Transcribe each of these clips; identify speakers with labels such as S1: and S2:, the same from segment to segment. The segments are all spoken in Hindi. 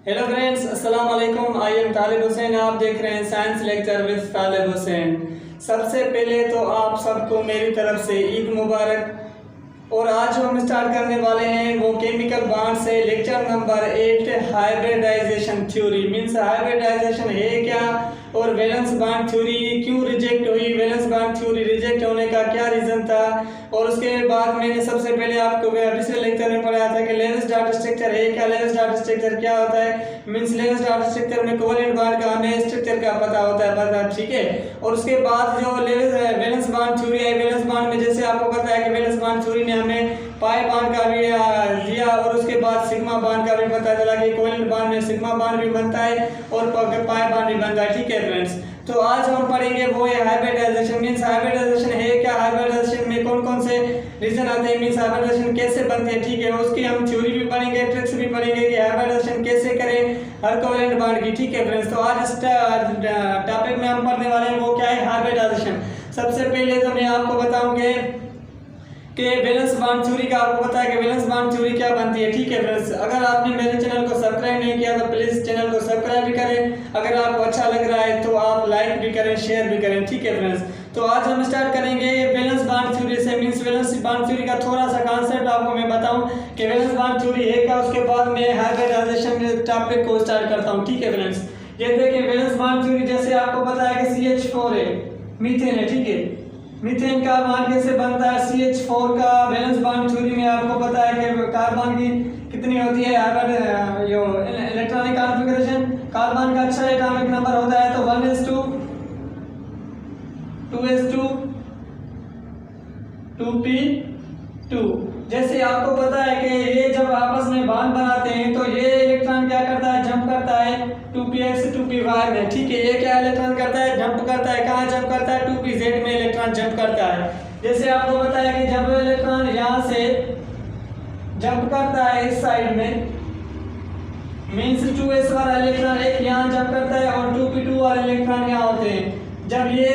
S1: हेलो फ्रेंड्स, अस्सलाम वालेकुम। आई एम तालिब हुसैन। आप देख रहे हैं साइंस लेक्चर विद तालिब हुसैन। सबसे पहले तो आप सबको मेरी तरफ से ईद मुबारक। और आज जो हम स्टार्ट करने वाले हैं वो केमिकल बॉन्ड से lecture number 8 hybridisation theory. Means hybridisation है क्या और वैलेंस बॉन्ड थ्योरी क्यों रिजेक्ट हुई, वैलेंस बॉन्ड थ्योरी रिजेक्ट होने का क्या रीज़न था। और उसके बाद मैंने सबसे पहले आपको पिछले लेक्चर में पढ़ाया था कि लेविस डॉट स्ट्रक्चर है क्या, लेविस डॉट स्ट्रक्चर क्या होता है। मीन्स लेविस डॉट स्ट्रक्चर में कोवेलेंट बॉन्ड का हमें स्ट्रक्चर का पता होता है, पता ठीक है। और उसके बाद जो वैलेंस बॉन्ड थ्योरी है, वैलेंस बॉन्ड में जैसे आपको पता है कि वैलेंस बॉन्ड थ्योरी ने हमें पाई बॉन्ड का भी दिया और उसके बाद सिग्मा बॉन्ड का भी पता चला कि कोवेलेंट बॉन्ड में सिग्मा बॉन्ड भी बनता है और पाई बॉन्ड भी बनता है, ठीक है फ्रेंड्स। तो आज हम पढ़ेंगे वो है हाइब्रिडाइजेशन। मीन्स हाइब्रिडाइजेशन है क्या, हाइब्रिडाइजेशन में कौन कौन से रीजन आते हैं, मीन्स हाइब्रिडाइजेशन कैसे बनते हैं, ठीक है। उसकी हम थ्योरी भी पढ़ेंगे, ट्रिक्स भी पढ़ेंगे कि हाइब्रिडाइजेशन कैसे करें हर कोवेलेंट बॉन्ड की, ठीक है फ्रेंड्स। तो आज इस टॉपिक में हम पढ़ने वाले हैं वो क्या है, हाइब्रिडाइजेशन। सबसे पहले तो मैं आपको बताऊंगे कि वैलेंस बॉन्ड थ्योरी का आपको पता है कि वैलेंस बॉन्ड थ्योरी क्या बनती है, ठीक है फ्रेंड्स। अगर आपने मेरे चैनल को सब्सक्राइब नहीं किया तो प्लीज चैनल को सब्सक्राइब भी करें। अगर आपको अच्छा लग रहा है तो आप लाइक भी करें, शेयर भी करें, ठीक है फ्रेंड्स। तो आज हम स्टार्ट करेंगे वैलेंस बॉन्ड थ्योरी से। मींस वैलेंस बॉन्ड थ्योरी का थोड़ा सा कॉन्सेप्ट आपको मैं बताऊं कि वैलेंस बॉन्ड थ्योरी है क्या, उसके बाद मैं हाइब्रिडाइजेशन टॉपिक को स्टार्ट करता हूं, ठीक है फ्रेंड्स। ये देखिए वैलेंस बॉन्ड थ्योरी जैसे आपको पता है कि CH4 है, मीथेन है, ठीक है। मीथेन का बॉन्ड कैसे बनता है, CH4 का वैलेंस बॉन्ड थ्योरी में आपको पता है कि कार्बन की कितनी होती है इलेक्ट्रॉनिक कॉन्फ़िगरेशन। कार्बन का अच्छा एटॉमिक नंबर होता है तो 1s2 2s2 2p2। जैसे आपको पता है कि ये जब आपस में बॉन्ड बनाते हैं तो ये इलेक्ट्रॉन क्या करता है, जंप करता है 2px 2py में, ठीक है। ये क्या इलेक्ट्रॉन करता है, जंप करता है। कहाँ जंप करता है, 2pz में इलेक्ट्रॉन जंप करता है। जैसे आपको पता है कि जब इलेक्ट्रॉन यहाँ से जंप करता है इस साइड में, मीन्स 2s वाला इलेक्ट्रॉन एक यहाँ जंप करता है और 2p2 वाले इलेक्ट्रॉन यहाँ होते हैं। जब ये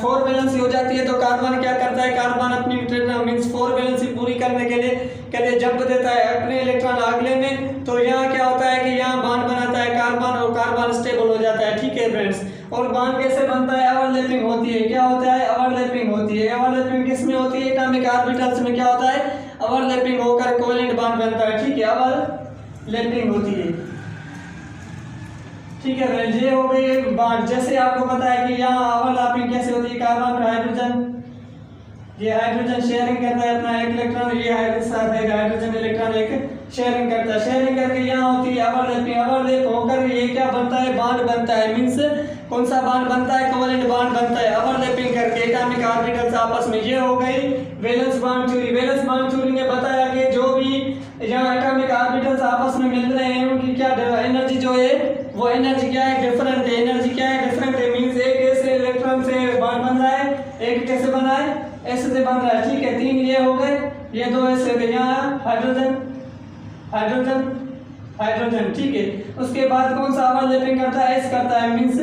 S1: 4 वैलेंसी हो जाती है तो कार्बन क्या करता है, कार्बन अपनी मीन्स 4 वैलेंसी पूरी करने के लिए जंप देता है अपने इलेक्ट्रॉन अगले में। तो यहाँ क्या होता है कि यहाँ बॉन्ड बनाता है कार्बन और कार्बन स्टेबल हो जाता है, ठीक है फ्रेंड्स। और बॉन्ड कैसे बनता है, ओवरलैपिंग होती है। क्या होता है, ओवरलैपिंग होती है। ओवरलैपिंग किस में होती है, एटॉमिक ऑर्बिटल्स में क्या होता है, ओवरलैपिंग होकर कोवेलेंट बॉन्ड बनता है, ठीक है। ओवरलैपिंग होती है, ठीक है फ्रेंड्स। ये हो गई एक बॉन्ड। जैसे आपको पता है कि यहाँ ओवरलैपिंग कैसे होती है, कार्बन और हाइड्रोजन, ये हाइड्रोजन शेयरिंग करता है अपना एक इलेक्ट्रॉन, ये हाइड्रोजन इलेक्ट्रॉन एक शेयरिंग करता है। शेयरिंग करके यहाँ होती है ओवरलैपिंग। ओवरलैप होकर ये क्या बनता है, बॉन्ड बनता है। मींस कौन सा बॉन्ड बनता है, कोवेलेंट बॉन्ड बनता है ओवरलैपिंग करके एटॉमिक ऑर्बिटल्स आपस में। ये हो गई valence bond theory. Valence bond theory ने बताया कि जो भी यहाँ एटॉमिक ऑर्बिटल्स आपस में मिल रहे हैं उनकी क्या एनर्जी जो है वो एनर्जी क्या है, डिफरेंट है। एनर्जी क्या है, डिफरेंट है। मींस एक ऐसे इलेक्ट्रॉन से बॉन्ड बन रहा है, एक कैसे बन रहा है, ऐसे से बन रहा है, ठीक है। 3 ये हो गए, ये 2 ऐसे थे, यहाँ हाइड्रोजन हाइड्रोजन हाइड्रोजन, ठीक है। उसके बाद कौन सा ओवरलैपिंग करता है, एस करता है। मींस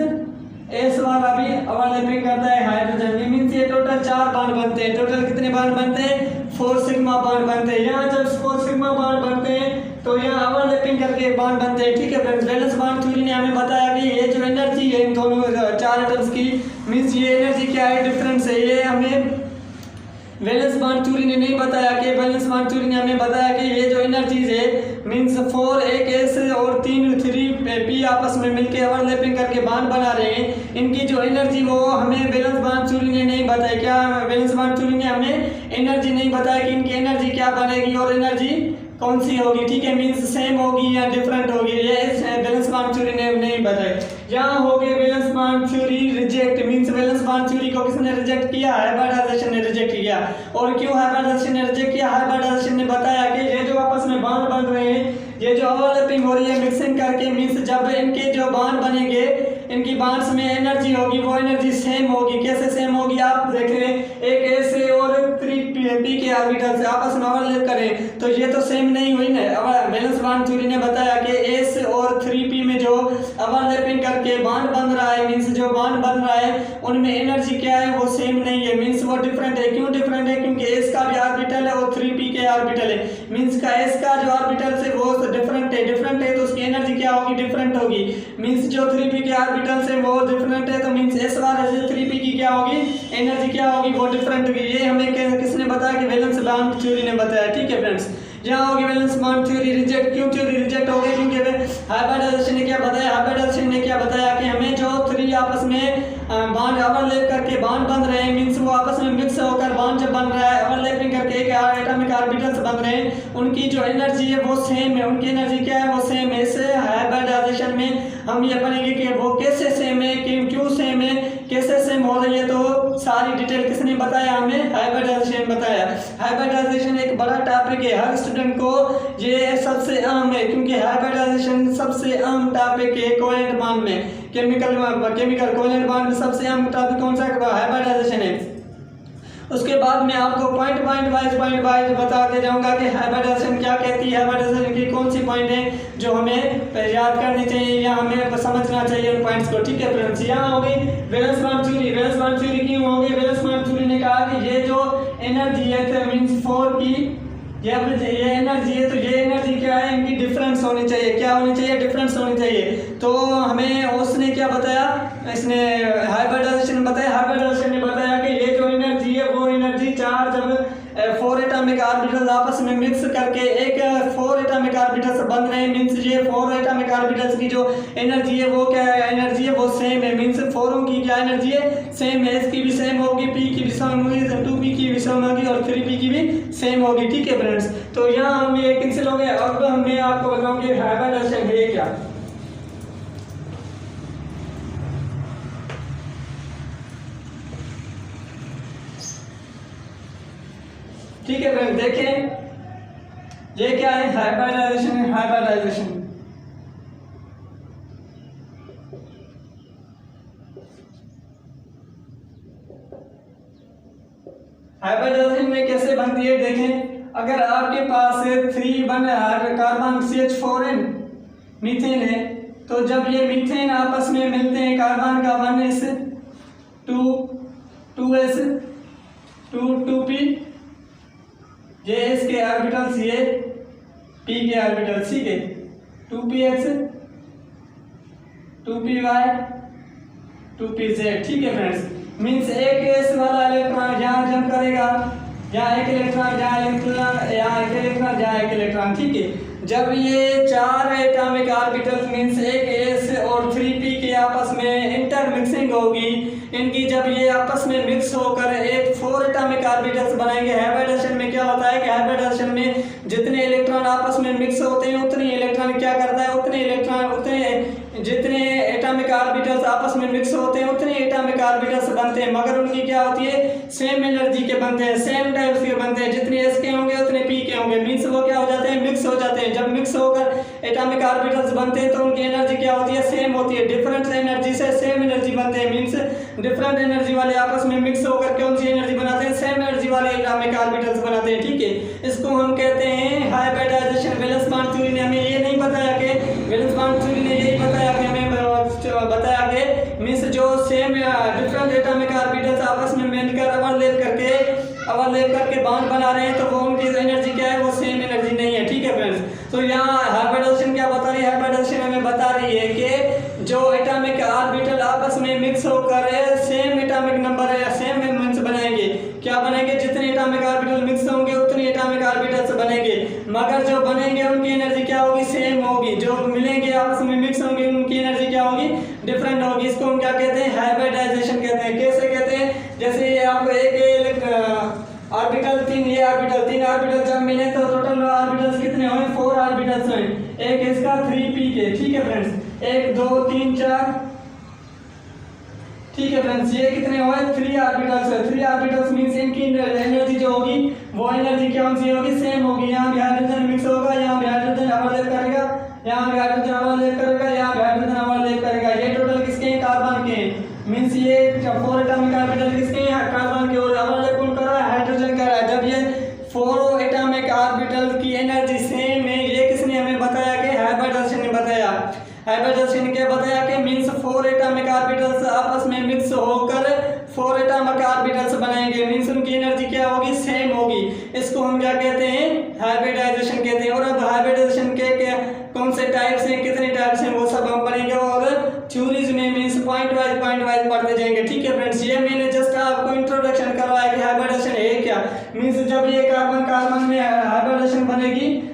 S1: एस वाला भी ओवरलैपिंग करता है हाइड्रोजन। मींस ये टोटल 4 बॉन्ड बनते हैं। टोटल कितने बॉन्ड बनते हैं, 4 सिग्मा बॉन्ड बनते हैं। यहाँ जब 4 सिग्मा बॉन्ड बनते हैं तो यहाँ ओवरलैपिंग करके बॉन्ड बनते हैं, ठीक है फ्रेंड्स। वैलेंस बॉन्ड थ्योरी ने हमें बताया कि ये जो एनर्जी है इन दोनों 4 एटम्स की, मींस ये एनर्जी क्या है, डिफरेंस है। ये हमें वैलेंस बॉन्ड थ्योरी ने नहीं बताया कि वैलेंस बॉन्ड थ्योरी ने हमें बताया कि ये जो एनर्जीज है मींस 4 एक एस और 3 पी आपस में मिलकर ओवरलैपिंग करके बॉन्ड बना रहे हैं। इनकी जो एनर्जी वो हमें वैलेंस बॉन्ड थ्योरी ने नहीं बताया। क्या वैलेंस बॉन्ड थ्योरी ने हमें एनर्जी नहीं बताया कि इनकी एनर्जी क्या बनेगी और एनर्जी कौन सी होगी, ठीक है। मींस सेम होगी या डिफरेंट होगी, ये वैलेंस बॉन्ड थ्योरी ने नहीं बताया। यहाँ हो गए valence bond theory reject. Means valence bond theory को किसने रिजेक्ट किया, हाइब्रिडाइजेशन ने रिजेक्ट किया। और क्यों हाइब्रिडाइजेशन ने रिजेक्ट किया, हाइब्रिडाइजेशन ने बताया कि ये जो आपस में बॉन्ड बन रहे हैं, ये जो ओवरलैपिंग हो रही है मिक्सिंग करके, मींस जब इनके जो बॉन्ड बनेंगे, इनकी बॉन्ड्स में एनर्जी होगी वो एनर्जी सेम होगी, होगी। कैसे सेम होगी आप देख रहे हैं, एक एस और 3p के ऑर्बिटल से आपस में ओवरलैप करें तो ये तो सेम नहीं हुई ना। अब वैलेंस बॉन्ड थ्योरी ने बताया कि एस और 3p में जो ओवरलैपिंग करके बॉन्ड बन रहा है, मींस जो बॉन्ड बन रहा है उनमें एनर्जी क्या है वो सेम नहीं है, मींस वो डिफरेंट है। क्यों डिफरेंट है? क्योंकि एस का भी ऑर्बिटल है और 3p के ऑर्बिटल है, मींस का एस का जो ऑर्बिटल से वो डिफरेंट है तो उसकी एनर्जी क्या होगी? डिफरेंट होगी। मींस जो 3p के ऑर्बिटल से वो डिफरेंट है तो मींस एस वाला से 3p की क्या होगी? एनर्जी क्या होगी? वो डिफरेंट होगी। ये हमें किसने बताया? कि वैलेंस बॉन्ड थ्योरी ने बताया। ठीक है फ्रेंड्स, यहाँ होगी वैलेंस बॉन्ड थ्योरी रिजेक्ट। क्यों थ्योरी रिजेक्ट हो गई? क्योंकि हाइब्रिडाइजेशन ने क्या बताया? हाइब्रिडाइजेशन ने क्या बताया कि हमें जो 3 आपस में बॉन्ड ओवरलैप करके बॉन्ड बन रहे हैं, मींस वो आपस में मिक्स होकर बॉन्ड जब बन रहा है ओवरलैपिंग करके एक एटॉमिक ऑर्बिटल्स बन रहे हैं, उनकी जो एनर्जी है वो सेम है। उनकी एनर्जी क्या है? वो सेम है। इससे हाइब्रिडाइजेशन में हम ये पढ़ेंगे कि वो कैसे सेम है, क्यों सेम है, कैसे सेम हो रही है। तो सारी डिटेल किसने बताया? हमें हाइब्रिडाइजेशन बताया। हाइब्रिडाइजेशन एक बड़ा टॉपिक है, हर स्टूडेंट को ये सबसे अहम है, क्योंकि हाइब्रिडाइजेशन सबसे अहम टॉपिक है कोवेलेंट बॉन्ड में। केमिकल कोवेलेंट बॉन्ड में सबसे अहम टॉपिक कौन सा? हाइब्रिडाइजेशन है। उसके बाद मैं आपको पॉइंट वाइज बताते जाऊंगा कि हाइब्रिडाइजेशन क्या कहती है, हाइब्रिडाइजेशन की कौन सी पॉइंट है जो हमें याद करनी चाहिए या हमें समझना चाहिए उन पॉइंट्स को। ठीक है फ्रेंड्स, यहाँ होगी valence bond theory. Valence bond theory क्यों होगी? वैलेंस बॉन्ड थ्योरी ने कहा कि ये जो एनर्जी है मींस 4 की ये एनर्जी है, तो ये एनर्जी क्या है? इनकी डिफरेंस होनी चाहिए। क्या होनी चाहिए? डिफरेंस होनी चाहिए। तो हमें उसने क्या बताया? इसने हाइब्रिडाइजेशन बताया। हाइब्रिडाइजेशन ने बताया कि ये जो एनर्जी है वो एनर्जी 4 जब 4 एटॉमिक ऑर्बिटल्स आपस में मिक्स करके एक 4 एटॉमिक ऑर्बिटल्स बन रहे हैं, मींस ये 4 एटॉमिक ऑर्बिटल्स की जो एनर्जी है वो क्या है? एनर्जी है वो सेम है। मींस 4 की क्या एनर्जी है? सेम है। एस की भी सेम होगी, पी की भी सेम होगी, 2p की भी सेम होगी और 3p की भी सेम होगी। ठीक है फ्रेंड्स, तो यहाँ हम ये कैंसिल हो गए। अब मैं आपको बताऊंगी हाइब्रिडाइजेशन है क्या। ठीक है फ्रेंड, देखें ये क्या है? हाइब्रिडाइजेशन है। हाइब्रिडाइजेशन में कैसे बनती है देखें। अगर आपके पास 3 कार्बन CH4n मीथेन है, तो जब ये मीथेन आपस में मिलते हैं कार्बन का 1s 2s 2p, ये एस के ऑर्बिटल्स, ये पी के ऑर्बिटल्स। ठीक है, 2px 2py 2pz। ठीक है फ्रेंड्स, मींस एक एस वाला इलेक्ट्रॉन यहाँ जंप करेगा, यहाँ एक इलेक्ट्रॉन, यहाँ एक इलेक्ट्रॉन, यहाँ एक इलेक्ट्रॉन। ठीक है, जब ये 4 एटॉमिक ऑर्बिटल्स मींस एक एस और 3p के आपस में इंटरमिक्सिंग होगी, इनकी जब ये आपस में मिक्स होकर एक 4 एटॉमिक ऑर्बिटल्स बनाएंगे। हाइब्रिडाइजेशन में क्या होता है कि हाइब्रिडाइजेशन में जितने इलेक्ट्रॉन आपस में मिक्स होते हैं उतने इलेक्ट्रॉन क्या करता है? जितने एटॉमिक ऑर्बिटल्स आपस में मिक्स होते हैं उतने एटॉमिक ऑर्बिटल्स बनते हैं, मगर उनकी क्या होती है? सेम एनर्जी के बनते हैं, सेम टाइप के बनते हैं। जितने एस के होंगे उतने पी के होंगे, मींस वो क्या हो जाते हैं? मिक्स हो जाते हैं। जब मिक्स होकर एटॉमिक ऑर्बिटल्स बनते हैं तो उनकी एनर्जी क्या होती है? सेम होती है। डिफरेंट एनर्जी से सेम एनर्जी बनते हैं, मींस डिफरेंट एनर्जी वाले आपस में मिक्स होकर कौन सी एनर्जी बनाते हैं? सेम एनर्जी वाले एटॉमिक ऑर्बिटल्स बनाते हैं। ठीक है, इसको हम कहते हैं हाइब्रिडाइजेशन। वैलेंस बॉन्ड थ्योरी ने हमें ये नहीं बताया कि वैलेंस बॉन्ड थ्योरी ने यही बताया कि हमें बताया कि मींस जो सेम डिफरेंट एटॉमिक ऑर्बिटल्स आपस में मिलकर ओवरलैप करके बॉन्ड बना रहे हैं तो वो उनकी एनर्जी क्या है? वो सेम एनर्जी नहीं है। ठीक है फ्रेंड्स, तो यहाँ हाइब्रिडाइजेशन क्या बता रही है? हाइब्रिडाइजेशन हमें बता रही है कि जो एटॉमिक ऑर्बिटल आपस में मिक्स होकर सेम एटॉमिक नंबर या सेम मींस बनाएंगे। क्या बनेंगे? जितने एटॉमिक ऑर्बिटल मिक्स होंगे उतने एटॉमिक ऑर्बिटल्स बनेंगे, मगर जो बनेंगे उनकी एनर्जी क्या होगी? सेम होगी। जो मिलेंगे आपस में मिक्स होंगे उनकी एनर्जी क्या होगी? डिफरेंट होगी। इसको हम क्या कहते हैं? हाइब्रिडाइजेशन कहते हैं। कैसे कहते हैं? जैसे ये आपको एक ऑर्बिटल 3 ऑर्बिटल जब मिले तो टोटल ऑर्बिटल्स कितने हुए? 4 ऑर्बिटल्स हुए। एक इसका 3p के। ठीक है फ्रेंड्स, 1 2 3 4। ठीक है फ्रेंड्स, ये कितने हुए? 3 ऑर्बिटल्स है। 3 ऑर्बिटल्स मींस इनकी एनर्जी जो होगी वो एनर्जी कौन सी होगी? सेम होगी। यहाँ भी हाइड्रोजन मिक्स होगा, यहाँ भी हाइड्रोजन ओवरलैप करेगा, यहाँ भी हाइड्रोजन ओवरलैप करेगा, यहाँ भी हाइड्रोजन ओवरलैप करेगा। ये टोटल किसके हैं? कार्बन के। मींस ये 4 एटॉमिक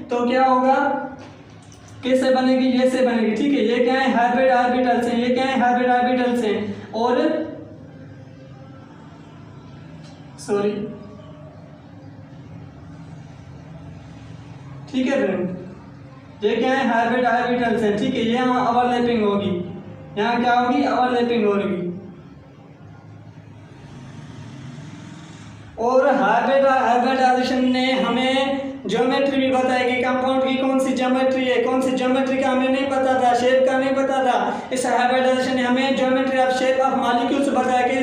S1: तो क्या होगा, कैसे बनेगी, ये से बनेगी। ठीक है, ये क्या है, हाइब्रिड ऑर्बिटल्स हैं, ये क्या है, हाइब्रिड ऑर्बिटल्स हैं। और सॉरी, ठीक है फ्रेंड, ये क्या है, हाइब्रिड ऑर्बिटल्स हैं। ठीक है, यहाँ ओवरलैपिंग होगी, यहाँ क्या होगी, ओवरलैपिंग होगी। और हाइब्रिडाइजेशन ने हमें ज्योमेट्री भी बताई कि कंपाउंड की कौन सी ज्योमेट्री है, कौन सी ज्योमेट्री का हमें नहीं पता था, शेप का नहीं पता था। इस हाइब्रिडाइजेशन ने हमें geometry of shape of molecules बताया कि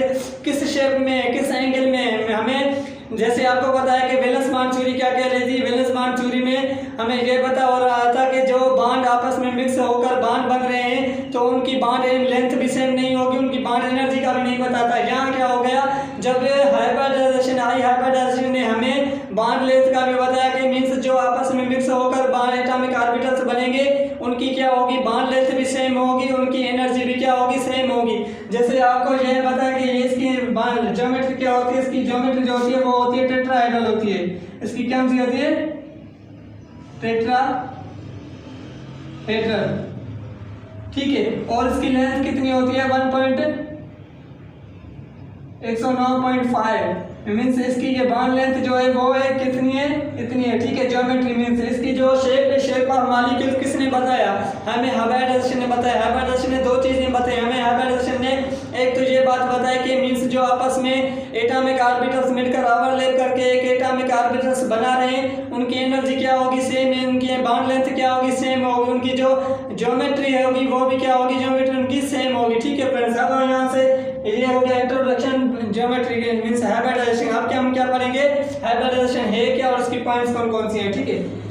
S1: किस शेप में, किस एंगल में हमें, जैसे आपको पता है कि वैलेंस बॉन्ड थ्योरी क्या कह रही थी, वैलेंस बॉन्ड थ्योरी में हमें ये पता हो रहा था कि जो बॉन्ड आपस में मिक्स होकर बॉन्ड बन रहे हैं तो उनकी बॉन्ड लेंथ भी सेम नहीं होगी, उनकी बॉन्ड एनर्जी का भी नहीं पता था। यहाँ क्या हो गया, जब हाइब्रिडाइजेशन आई, हाइब्रिडाइजेशन ने हमें बॉन्ड लेंथ का भी बताया कि मीन्स जो आपस में मिक्स होकर बॉन्ड एटॉमिक ऑर्बिटल्स बनेंगे उनकी क्या होगी, बॉन्ड लेंथ भी सेम होगी, उनकी एनर्जी भी क्या होगी, सेम होगी। जैसे आपको यह पता है कि इसकी ज्योमेट्री क्या होती है, इसकी ज्योमेट्री जो होती है वो होती है टेट्राहेड्रल होती है। इसकी क्या होती है, टेट्राहेड्रल। ठीक है, और इसकी लेंथ कितनी होती है, 109.5 मीन्स इसकी ये बॉन्ड लेंथ जो है वो है कितनी है, इतनी है। ठीक है, ज्योमेट्री मीन्स इसकी जो शेप है, शेप ऑफ मॉलिक्यूल किसने बताया, हमें हाइब्रिडाइजेशन ने बताया। हाइब्रिडाइजेशन ने दो चीजें बताई हमें। हाइब्रिडाइजेशन ने एक तो ये बात बताई कि मीन्स जो आपस में एटॉमिक ऑर्बिटल्स मिलकर ओवरलैप करके एक एटॉमिक ऑर्बिटल्स बना रहे हैं, उनकी एनर्जी क्या होगी, सेम है, उनकी बॉन्ड लेंथ क्या होगी, सेम होगी, उनकी जो ज्योमेट्री होगी वो भी क्या होगी, ज्योमेट्री उनकी सेम होगी। ठीक है फ्रेंड्स, अब यहाँ से ये हो गया इंट्रोडक्शन ज्योमेट्री के मींस हाइब्रिडाइजेशन। अब क्या हम क्या पढ़ेंगे, हाइब्रिडाइजेशन है क्या और उसकी पॉइंट्स कौन कौन सी हैं। ठीक है,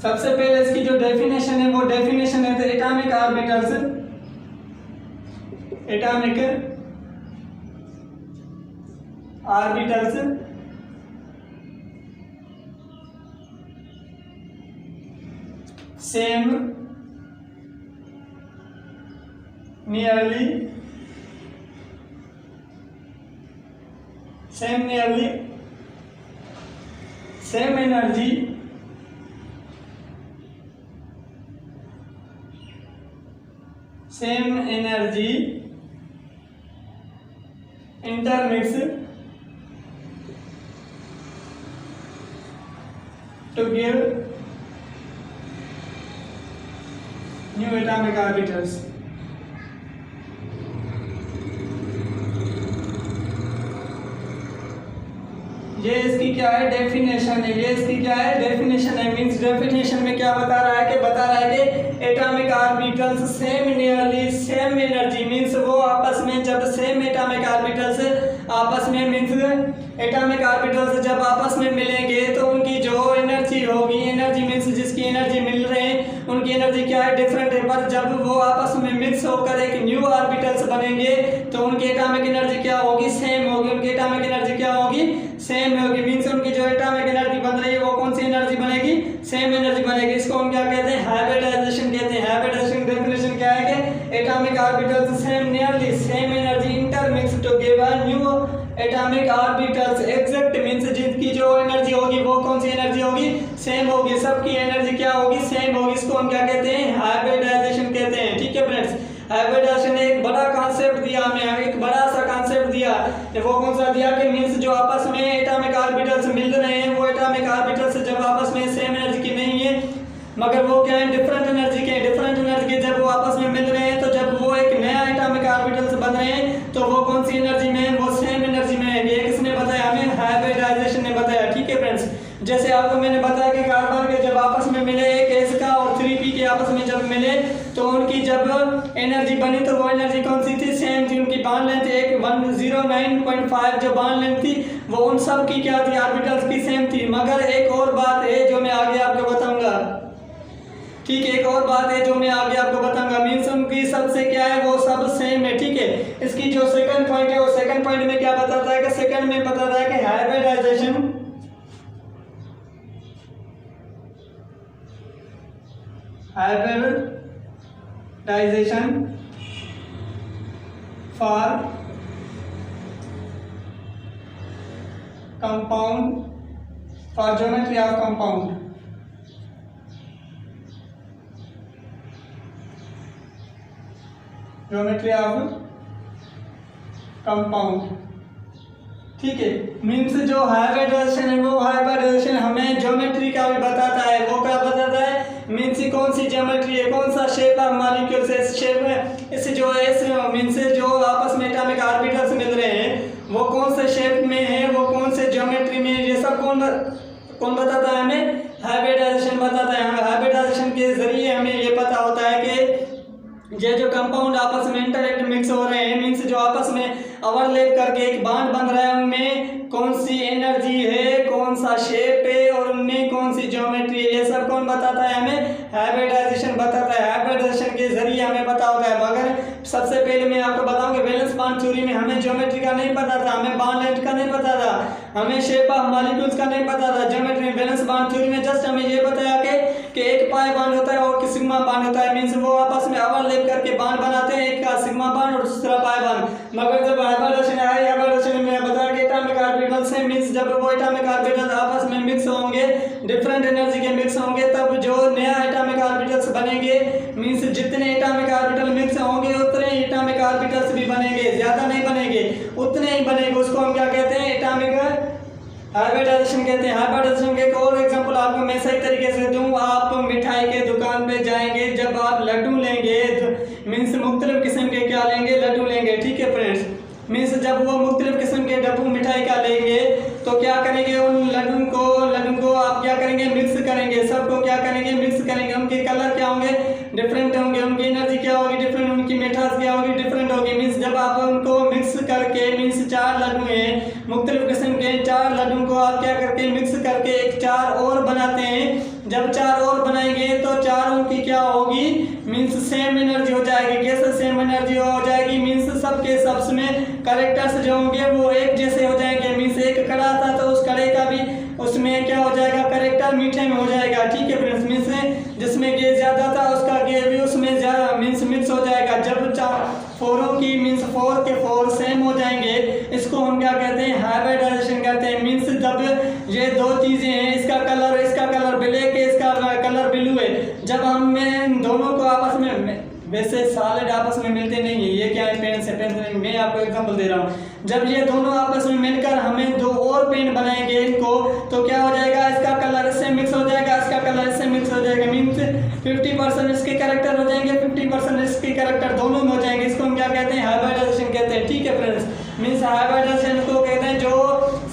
S1: सबसे पहले इसकी जो डेफिनेशन है वो डेफिनेशन है atomic orbitals, atomic orbitals same nearly same energy intermix to give new atomic orbitals. ये इसकी क्या है, डेफिनेशन है। ये इसकी क्या है, डेफिनेशन है। मींस डेफिनेशन में क्या बता रहा है कि atomic orbitals same nearly same energy means वो आपस में जब सेम एटॉमिक ऑर्बिटल्स आपस में मींस एटॉमिक ऑर्बिटल्स जब आपस में मिलेंगे तो उनकी जो एनर्जी होगी, एनर्जी मींस जिसकी एनर्जी मिल रहे हैं उनकी एनर्जी क्या है, डिफरेंट है। पर जब वो आपस में मिक्स होकर एक न्यू ऑर्बिटल्स बनेंगे तो उनकी एटॉमिक एनर्जी क्या होगी, सेम होगी। उनकी एटॉमिक एनर्जी क्या होगी, सेम होगी। मींस उनकी जो एटॉमिक एनर्जी बन रही है वो कौन सी एनर्जी बनेगी, सेम एनर्जी बनेगी। इसको हम क्या कहते हैं, हाइब्रिडाइजेशन कहते हैं। हाइब्रिडाइजेशन डेफिनेशन क्या है कि atomic orbitals same nearly same energy intermix to give a new atomic orbitals exact means जिनकी जो एनर्जी होगी वो कौन सी एनर्जी होगी, सेम होगी। सबकी एनर्जी क्या होगी, सेम होगी। इसको हम क्या कहते हैं, हाइब्रिडाइजेशन कहते हैं। ठीक है फ्रेंड्स, हाइब्रिडाइजेशन ने एक बड़ा कॉन्सेप्ट दिया हमें, एक बड़ा सा कॉन्सेप्ट दिया। वो कौन सा दिया कि मींस जो आपस में एटॉमिक ऑर्बिटल्स मिल रहे हैं वो एटॉमिक ऑर्बिटल्स जब आपस में सेम एनर्जी की नहीं है मगर वो क्या है, डिफरेंट एनर्जी के। डिफरेंट एनर्जी के जब वो आपस में मिल रहे हैं तो जब वो एक नया एटॉमिक ऑर्बिटल्स बन रहे हैं तो वो कौन सी एनर्जी में है, वो सेम एनर्जी में है। ये किसने बताया हमें, हाइब्रिडाइजेशन ने बताया। ठीक है फ्रेंड्स, जैसे आपको मैंने बताया कि कार्बन के जब आपस में मिले एक एस का और 3p के आपस में जब मिले तो उनकी जब एनर्जी बनी तो वो एनर्जी कौन सी थी, सेम थी। उनकी बॉन्ड लेंथ एक 109.5 जो बॉन्ड लेंथ थी वो उन सब की क्या थी, ऑर्बिटल्स की सेम थी। मगर एक और बात है जो मैं आगे आपको बताऊंगा। ठीक है, एक और बात है जो मैं आगे आपको बताऊंगा। मींस उनकी सबसे क्या है, वो सब सेम है। ठीक है, इसकी जो सेकंड पॉइंट है वो सेकंड पॉइंट में क्या बताता है कि सेकंड में बताता है कि hybridisation for compound for geometry of compound. Geometry of compound, ठीक है। मीन्स जो हाइब्रिडाइजेशन है वो हाइब्रिडाइजेशन हमें ज्योमेट्री का भी बताता है। वो क्या बताता है? मीन्स कौन सी ज्योमेट्री है, कौन सा शेप ऑफ मॉलिक्यूल से शेप में इस जो मीन्स जो आपस में एटॉमिक ऑर्बिटल्स मिल रहे हैं वो कौन से शेप में है, वो कौन से ज्योमेट्री में है, ये सब कौन बताता है? हमें हाइब्रिडाइजेशन बताता है। हाइब्रिडाइजेशन के जरिए हमें ये पता होता है कि ये जो कंपाउंड आपस में इंटरएक्ट मिक्स हो रहे हैं, मीन्स जो आपस में ओवरलैप करके एक बॉन्ड बन रहा है, उनमें कौन सी एनर्जी है, कौन सा शेप है और उनमें कौन सी ज्योमेट्री है, ये सब कौन बताता है? हमें हाइब्रिडाइजेशन बताता है। हाइब्रिडाइजेशन के जरिए हमें पता होता है। मगर सबसे पहले मैं आपको बताऊं कि वैलेंस बॉन्ड थ्योरी में हमें ज्योमेट्री का नहीं पता था, हमें बॉन्ड लेंथ का नहीं पता था, हमें शेप ऑफ मॉलिक्यूल्स का नहीं पता था। ज्योमेट्री वैलेंस बॉन्ड थ्योरी में जस्ट हमें ये बताया कि एक पाई बॉन्ड होता है और सिग्मा बॉन्ड होता है, मीन्स वो आपस में ओवरलैप करके बॉन्ड बनाते हैं, एक का सिग्मा बॉन्ड और दूसरा पाई बॉन्ड। मगर जब हाइब्रिडाइजेशन आया, हाइब्रिडाइजेशन में बताया कि एटॉमिक ऑर्बिटल्स हैं, मीन्स जब वो एटॉमिक ऑर्बिटल्स आपस में मिक्स होंगे, डिफरेंट एनर्जी के मिक्स होंगे, तब जो नया एटॉमिक ऑर्बिटल्स बनेंगे, मीन्स जितने एटॉमिक ऑर्बिटल मिक्स होंगे उतने एटॉमिक ऑर्बिटल्स भी बनेंगे, ज्यादा नहीं बनेंगे, उतने ही बनेंगे। उसको हम क्या कहते हैं? एटॉमिक हाइब्रिडाइजेशन कहते हैं। हाइब्रिडाइजेशन के एक और एग्जांपल आपको मैं सही तरीके से दूं। आप मिठाई के दुकान पे जाएंगे, जब आप लड्डू लेंगे तो मीन्स मुख्तलिफ किस्म के क्या लेंगे? लड्डू लेंगे, ठीक है फ्रेंड्स। मीन्स जब वो मुख्तलिफ किस्म के डब्बू मिठाई का लेंगे तो क्या करेंगे? उन लड्डू को आप क्या करेंगे? मिक्स करेंगे, सबको क्या करेंगे? मिक्स करेंगे। उनके कलर क्या होंगे? डिफरेंट होंगे, उनकी एनर्जी क्या होगी? डिफरेंट, उनकी मिठास क्या होगी? डिफरेंट होगी। मीन्स जब आप उनको मिक्स करके, मीन्स 4 लड्डू हैं मुख्तलिफ किस्म के, 4 लड्डू को आप क्या करके मिक्स करके एक 4 और बनाते हैं। जब 4 और बनाएंगे तो चारों की क्या होगी? मीन्स सेम एनर्जी हो जाएगी। कैसे सेम एनर्जी हो जाएगी? मीन्स सबके सबस में कैरेक्टर्स जो होंगे वो एक जैसे हो जाएंगे। मीन्स एक कड़ा था तो उस कड़े का भी उसमें क्या हो जाएगा? कैरेक्टर मीठे में हो जाएगा, ठीक है फ्रेंड्स। मीन्स जिसमें गे ज्यादा था उसका गे भी उसमें ज्यादा मीन्स मिक्स हो जाएगा। जब 4 की मीन्स 4 के 4 सेम हो जाएंगे, इसको हम क्या कहते हैं? हाइब्रिडाइजेशन कहते हैं। मीन्स जब ये दो चीजें हैं, इसका कलर ब्लैक है, इसका कलर ब्लू है, जब हम दोनों को आपस में, वैसे सॉलिड आपस में मिलते नहीं है, ये क्या है? पेन से पेन, मैं आपको एग्जांपल दे रहा हूँ। जब ये दोनों आपस में मिलकर हमें 2 और पेन बनाएंगे इनको, तो क्या हो जाएगा? इसका कलर इससे मिक्स हो जाएगा, इसका कलर इससे मिक्स हो जाएगा। मीन्स 50% इसके कैरेक्टर हो जाएंगे, 50% इसके कैरेक्टर दोनों में हो जाएंगे। इसको हम क्या कहते हैं? हाइब्रिडाइजेशन कहते हैं, ठीक है फ्रेंड्स। मीन्स हाइब्रिडाइजेशन को कहते हैं जो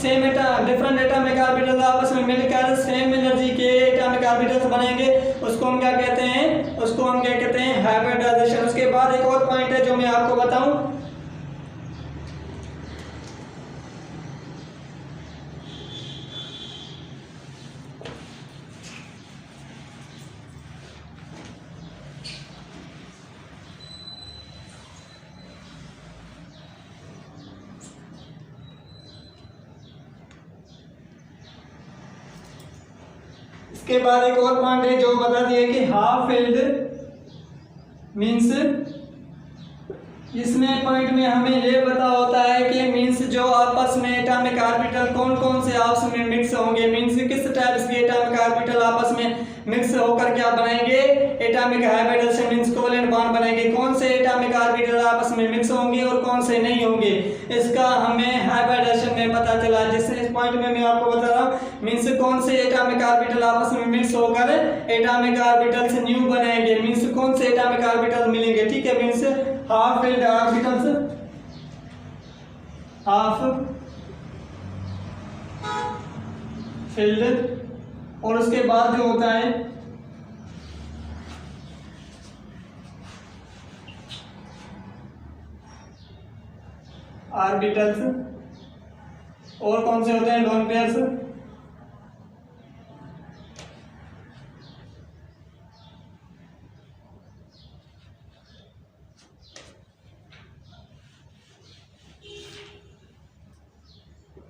S1: सेम डिफरेंट एटॉमिक ऑर्बिटल आपस में मिलकर सेम एनर्जी के एटॉमिक ऑर्बिटल्स बनाएंगे, उसको हम क्या कहते हैं? उसको हम क्या कहते हैं? हाइब्रिडाइजेशन। उसके बाद एक और पॉइंट है जो मैं आपको बताऊं। इसके बाद एक और पॉइंट है जो बता दिया कि हाफ फील्ड मीन्स, इसमें पॉइंट में हमें ये पता होता है कि मीन्स जो आपस में एटॉमिक ऑर्बिटल कौन कौन से आपस में मिक्स होंगे, मीन्स किस टाइप के एटॉमिक ऑर्बिटल आपस में मिक्स होकर क्या बनाएंगे? Atomic hybridisation means covalent bond बनाएंगे। कौन से एटॉमिक ऑर्बिटल आपस में मिक्स होंगे और कौन से नहीं होंगे, इसका हमें हाइब्रिडाइजेशन में पता चला। जैसे इस पॉइंट में मैं आपको बता रहा हूँ, मीन्स कौन से एटॉमिक ऑर्बिटल आपस में मिक्स होकर एटॉमिक ऑर्बिटल से न्यू बनाएंगे, मीन्स कौन से एटॉमिक ऑर्बिटल मिलेंगे, ठीक है। Means half field orbitals, half field, और उसके बाद जो होता है ऑर्बिटल्स, और कौन से होते हैं? लोन पेयर्स,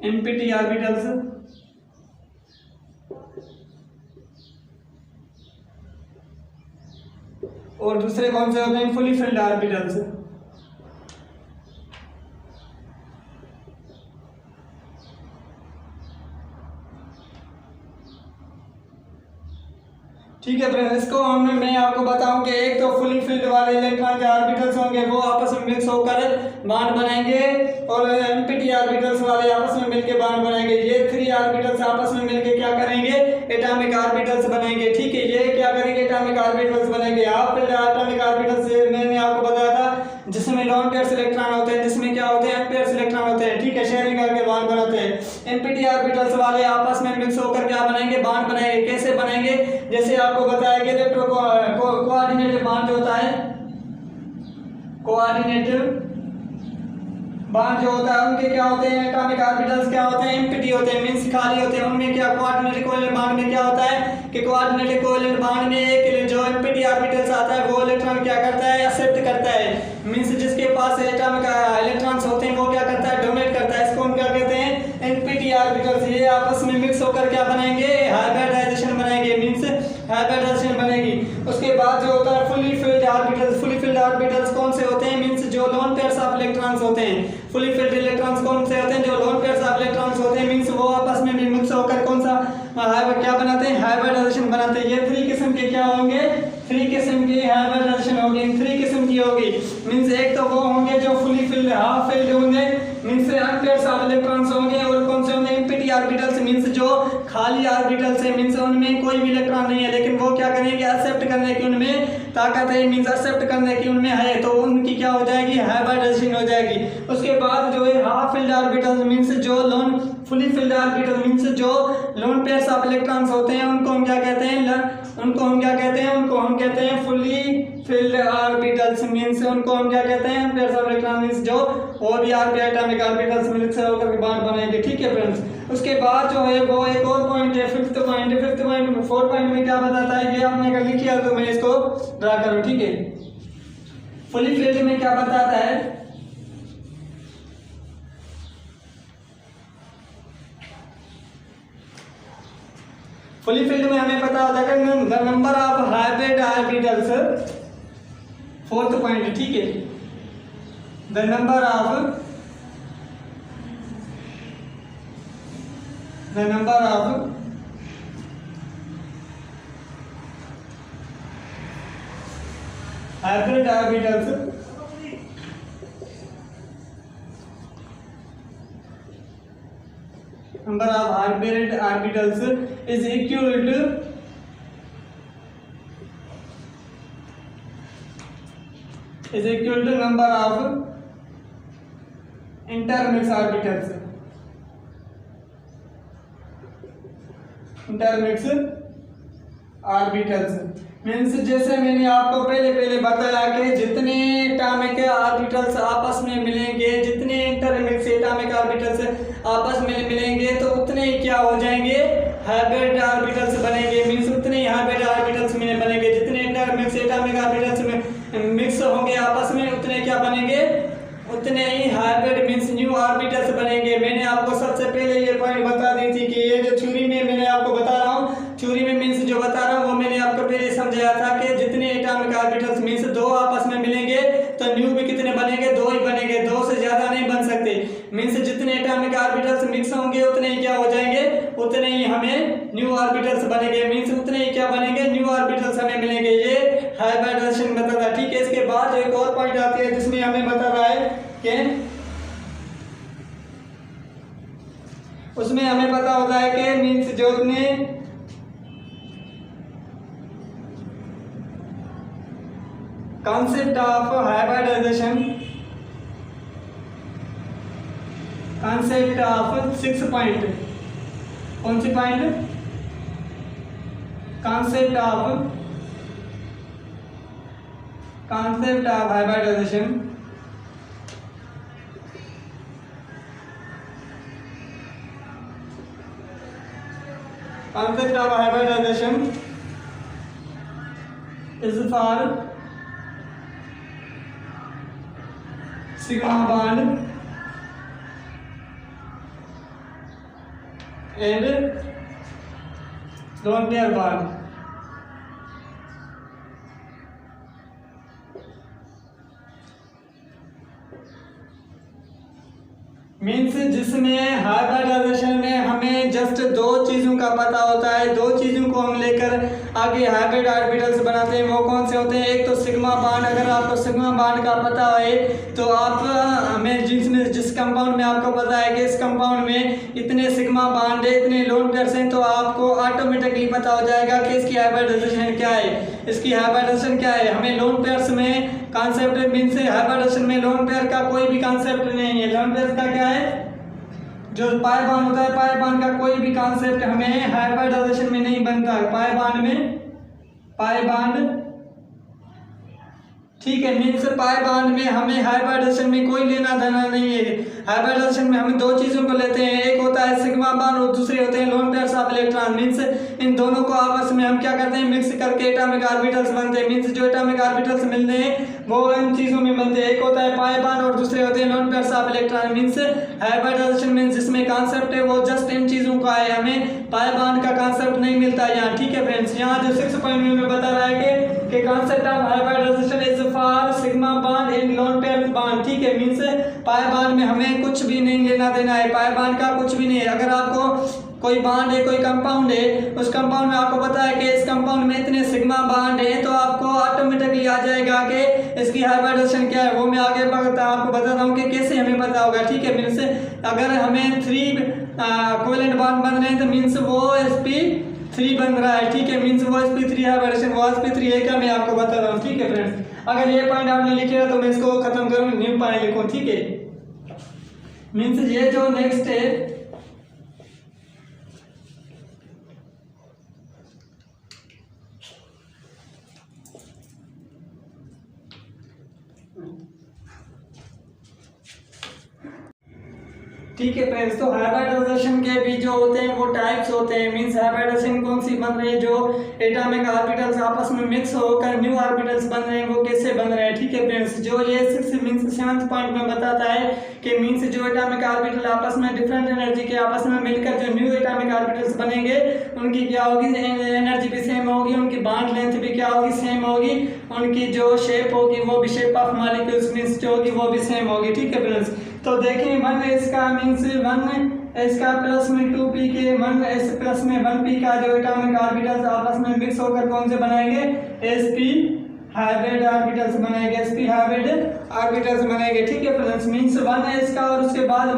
S1: एम्प्टी ऑर्बिटल्स, और दूसरे कौन से होते हैं? Fully filled orbitals. ठीक है फ्रेंड्स, इसको मैं आपको बताऊं कि एक तो फुली फिल्ड वाले इलेक्ट्रॉन के ऑर्बिटल्स होंगे वो आपस में मिक्स होकर बॉन्ड बनाएंगे, और एनपीटी ऑर्बिटल्स वाले आपस में मिलकर बॉन्ड बनाएंगे। ये 3 ऑर्बिटल्स आपस में मिलकर क्या करेंगे? एटॉमिक ऑर्बिटल्स बनेंगे। ठीक है, ये क्या करेंगे? एटॉमिक ऑर्बिटल्स बनेंगे। हाफ फिल्ड एटॉमिक ऑर्बिटल्स मैंने आपको बताया था जिसमें लोन पेयर्स इलेक्ट्रॉन होते हैं, जिसमें क्या होते हैं? एन पेयर्स इलेक्ट्रॉन होते हैं। ठीक है, शेयरिंग करके बॉन्ड बनाते हैं। एनपीटी ऑर्बिटल्स वाले आपस में मिक्स होकर क्या बनाएंगे? बॉन्ड बनाएंगे। कैसे बनाएंगे? जैसे आपको बताया कि इलेक्ट्रो कोऑर्डिनेट बॉन्ड जो होता है, कोऑर्डिनेट बॉन्ड जो होता है उनके क्या होते हैं? एटॉमिक ऑर्बिटल्स क्या होते हैं? एम्प्टी होते हैं, मींस खाली होते हैं। उनमें क्या कोऑर्डिनेट कोवैलेंट बॉन्ड में क्या होता है कि कोऑर्डिनेट कोवैलेंट बॉन्ड में एक जो एम्प्टी ऑर्बिटल्स आता है वो इलेक्ट्रॉन क्या करता है? एक्सेप्ट करता है। मींस जिसके पास एटॉमिक इलेक्ट्रॉन्स होते हैं वो क्या करता है? डोनेट करता है। इसको हम क्या कहते हैं? NPT orbitals. ये आपस में मिक्स होकर क्या बनाएंगे? हाइब्रिडाइजेशन बनाएंगे, मींस हाइब्रिडाइजेशन बनेगी। उसके बाद जो होता है fully filled orbitals. Fully filled orbitals कौन से होते हैं? मींस जो लोन पेयर्स ऑफ इलेक्ट्रॉन्स होते हैं। फुली फिल्ड इलेक्ट्रॉन्स कौन से होते हैं? जो लोन पेयर्स ऑफ इलेक्ट्रॉन्स होते हैं, मींस वो आपस में मिक्स होकर कौन सा क्या बनाते हैं? हाइब्रिडाइजेशन बनाते हैं। ये 3 किस्म के क्या होंगे? 3 किस्म की हाइब्रिडाइजेशन होगी। 3 किस्म की होगी, मींस एक तो वो होंगे जो फुली फिल्ड हाफ फिल्ड होंगे, मींस अनपेयर्स ऑफ इलेक्ट्रॉन्स होंगे। और कौन से होंगे? एम्प्टी ऑर्बिटल्स, मींस जो खाली ऑर्बिटल्स है, मींस उनमें कोई भी इलेक्ट्रॉन नहीं है, लेकिन वो क्या करेंगे? एक्सेप्ट करने की उनमें ताकत है, मींस एक्सेप्ट करने की उनमें है, तो उनकी क्या हो जाएगी? हाइब्रिडाइजेशन हो जाएगी। उसके बाद जो है हाफ फिल्ड ऑर्बिटल्स, मींस जो loan fully filled orbital, means जो लोन पेयर्स ऑफ इलेक्ट्रॉन्स होते हैं उनको हम क्या कहते हैं? उनको हम क्या कहते हैं? उनको हम कहते हैं फुली फिल्ड ऑर्बिटल्स। मींस उनको हम क्या कहते हैं? पेयर्स ऑफ इलेक्ट्रॉन, मींस जो वो भी एटॉमिक ऑर्बिटल्स मिलकर से होकर बॉन्ड बनेंगे। ठीक है फ्रेंड्स, उसके बाद जो है वो एक और पॉइंट है, फिफ्थ पॉइंट। 4 पॉइंट में क्या बताता है? ये आपने अगर लिखी है तो मैं इसको ड्रा करूं। ठीक है, फुली फिल्ड में क्या बताता है? फुली फिल्ड में हमें पता होता है कि the number of hybrid orbitals, 4th point. ठीक है, the number of hybrid orbitals number of hybrid orbitals is equal to number of intermix orbitals. Means जैसे मैंने आपको पहले बताया कि जितने एटॉमिक ऑर्बिटल्स आपस में मिलेंगे, जितने इंटरमिक्स एटॉमिक ऑर्बिटल्स आपस में मिलेंगे तो उतने ही क्या हो जाएंगे? हाइब्रिड ऑर्बिटल्स बनेंगे। मीन्स उतने ही हाइब्रिड ऑर्बिटल्स में बनेंगे। जितने इंटरमिक्स एटॉमिक ऑर्बिटल्स में मिक्स होंगे आपस में उतने क्या बनेंगे? उतने ही हाइब्रिड मींस न्यू ऑर्बिटल्स बनेंगे। मैंने आपको सबसे पहले ये पॉइंट बता दी थी कि ये जो थ्योरी में मैंने आपको बता रहा हूँ, थ्योरी में मींस जो बता रहा हूँ वो मैंने आपको पहले समझाया था कि जितने एटॉमिक ऑर्बिटल्स मींस 2 आपस में मिलेंगे तो न्यू भी कितने बनेंगे? 2 ही बनेंगे, 2 से ज्यादा नहीं बन सकते। मींस जितने एटॉमिक ऑर्बिटल्स मिक्स होंगे उतने ही क्या हो जाएंगे? उतने ही हमें न्यू ऑर्बिटल्स बनेंगे। मींस उतने ही क्या बनेंगे? न्यू ऑर्बिटल्स हमें मिलेंगे। ये हाइब्रिडाइजेशन मेथड है। ठीक है, इसके बाद एक और पॉइंट आती है जिसमें हमें बता रहा है कि उसमें हमें पता होता है कि मींस जो अपने concept of hybridization, concept of 6 point, कौन सी point? Concept of hybridization. Concept of hybridization is for sigma bond and lone pair bond. Means जिसमें हाइब्रिडाइजेशन में हमें जस्ट दो चीज़ों का पता होता है, दो चीज़ों को हम लेकर आगे हाइब्रिड ऑर्बिटल्स बनाते हैं। वो कौन से होते हैं? एक तो सिग्मा बॉन्ड। अगर आपको सिग्मा बॉन्ड का पता है तो आप हमें जिस कंपाउंड में आपको पता है कि इस कंपाउंड में इतने सिग्मा बॉन्ड है, इतने लोन पेयर्स हैं, तो आपको ऑटोमेटिकली पता हो जाएगा कि इसकी हाइब्रिडाइजेशन क्या है, इसकी हाइब्रिडाइजेशन क्या है। हमें लोन पेयर्स में कॉन्सेप्ट मीन्स हाइब्रिडाइजेशन में लोन पेयर का कोई भी कॉन्सेप्ट नहीं है। लोन पेयर का क्या है? जो पाई बॉन्ड होता है, पाई बॉन्ड का कोई भी कॉन्सेप्ट हमें हाइब्रिडाइजेशन में नहीं बनता। पाई बॉन्ड ठीक है, मीन्स पाई बॉन्ड में हमें हाइब्रिडाइजेशन में कोई लेना देना नहीं है। हाइब्रिडाइजेशन में हम दो चीज़ों को लेते हैं, एक होता है सिग्मा बॉन्ड और दूसरे होते हैं lone pairs of electron. Means in दोनों को आपस में हम क्या करते हैं? मिक्स करके एटॉमिक ऑर्बिटल्स बनते हैं। मीन्स जो एटॉमिक ऑर्बिटल्स मिलते हैं वो इन चीज़ों में बनते हैं, एक होता है पाई बॉन्ड और दूसरे होते हैं lone pairs of electron. Means hybridisation means जिसमें कॉन्सेप्ट है वो जस्ट इन चीज़ों का है, हमें पाई बॉन्ड का कॉन्सेप्ट नहीं मिलता यहाँ। ठीक है फ्रेंड्स, यहाँ जो 6 पॉइंट में बता रहा है कि concept of hybridisation is for sigma bond in lone pair bond. ठीक है, मीन्स पाई बॉन्ड में हमें कुछ भी नहीं लेना देना है, पाई बॉन्ड का कुछ भी नहीं है। अगर आपको कोई बॉन्ड है, कोई कंपाउंड है, उस कंपाउंड में आपको पता है कि इस कंपाउंड में इतने सिग्मा बॉन्ड है, तो आपको ऑटोमेटिकली आ जाएगा कि इसकी हाइब्रिडाइजेशन क्या है। वो मैं आगे आपको बताता हूँ कि कैसे हमें पता होगा। ठीक है, मीन्स अगर हमें 3 कोवेलेंट बॉन्ड बन रहे हैं तो मीन्स वो sp3 बन रहा है। ठीक है, मीन्स वो sp3 हाइब्रिडाइजेशन वो sp3 है क्या, मैं आपको बता रहा हूँ। ठीक है फ्रेंड्स, अगर ये पॉइंट आपने लिखे तो मैं इसको खत्म करूँ, न्यू पॉइंट लिखूँ। ठीक है, मीन्स ये जो नेक्स्ट है ठीक है फ्रेंड्स, तो हाइब्रिडाइजेशन के भी जो होते हैं वो टाइप्स होते हैं। मींस हाइब्रिडाइजेशन कौन सी बन रही है? जो एटॉमिक ऑर्बिटल्स आपस में मिक्स होकर न्यू ऑर्बिटल्स बन रहे हैं, वो कैसे बन रहे हैं। ठीक है फ्रेंड्स, जो ये 7th पॉइंट में बताता है कि मींस जो एटॉमिक ऑर्बिटल आपस में डिफरेंट एनर्जी के आपस में मिलकर जो न्यू एटॉमिक ऑर्बिटल्स बनेंगे उनकी क्या होगी? एनर्जी भी सेम होगी, उनकी बॉन्ड लेंथ भी क्या होगी? सेम होगी, उनकी जो शेप होगी वो भी शेप ऑफ मॉलिक्यूल्स मींस जो होगी वो भी सेम होगी। ठीक है फ्रेंड्स, तो देखिए 1 इसका मीन्स 1 इसका प्लस में 2p के 1 इस प्लस में 1p का जो एटॉमिक ऑर्बिटल्स आपस में मिक्स होकर कौन से बनाएंगे? sp हाइब्रिड ऑर्बिटल्स बनेंगे, sp हाइब्रिड ऑर्बिटल्स बनेंगे। ठीक है फ्रेंड्स, मीन्स 1 इसका और उसके बाद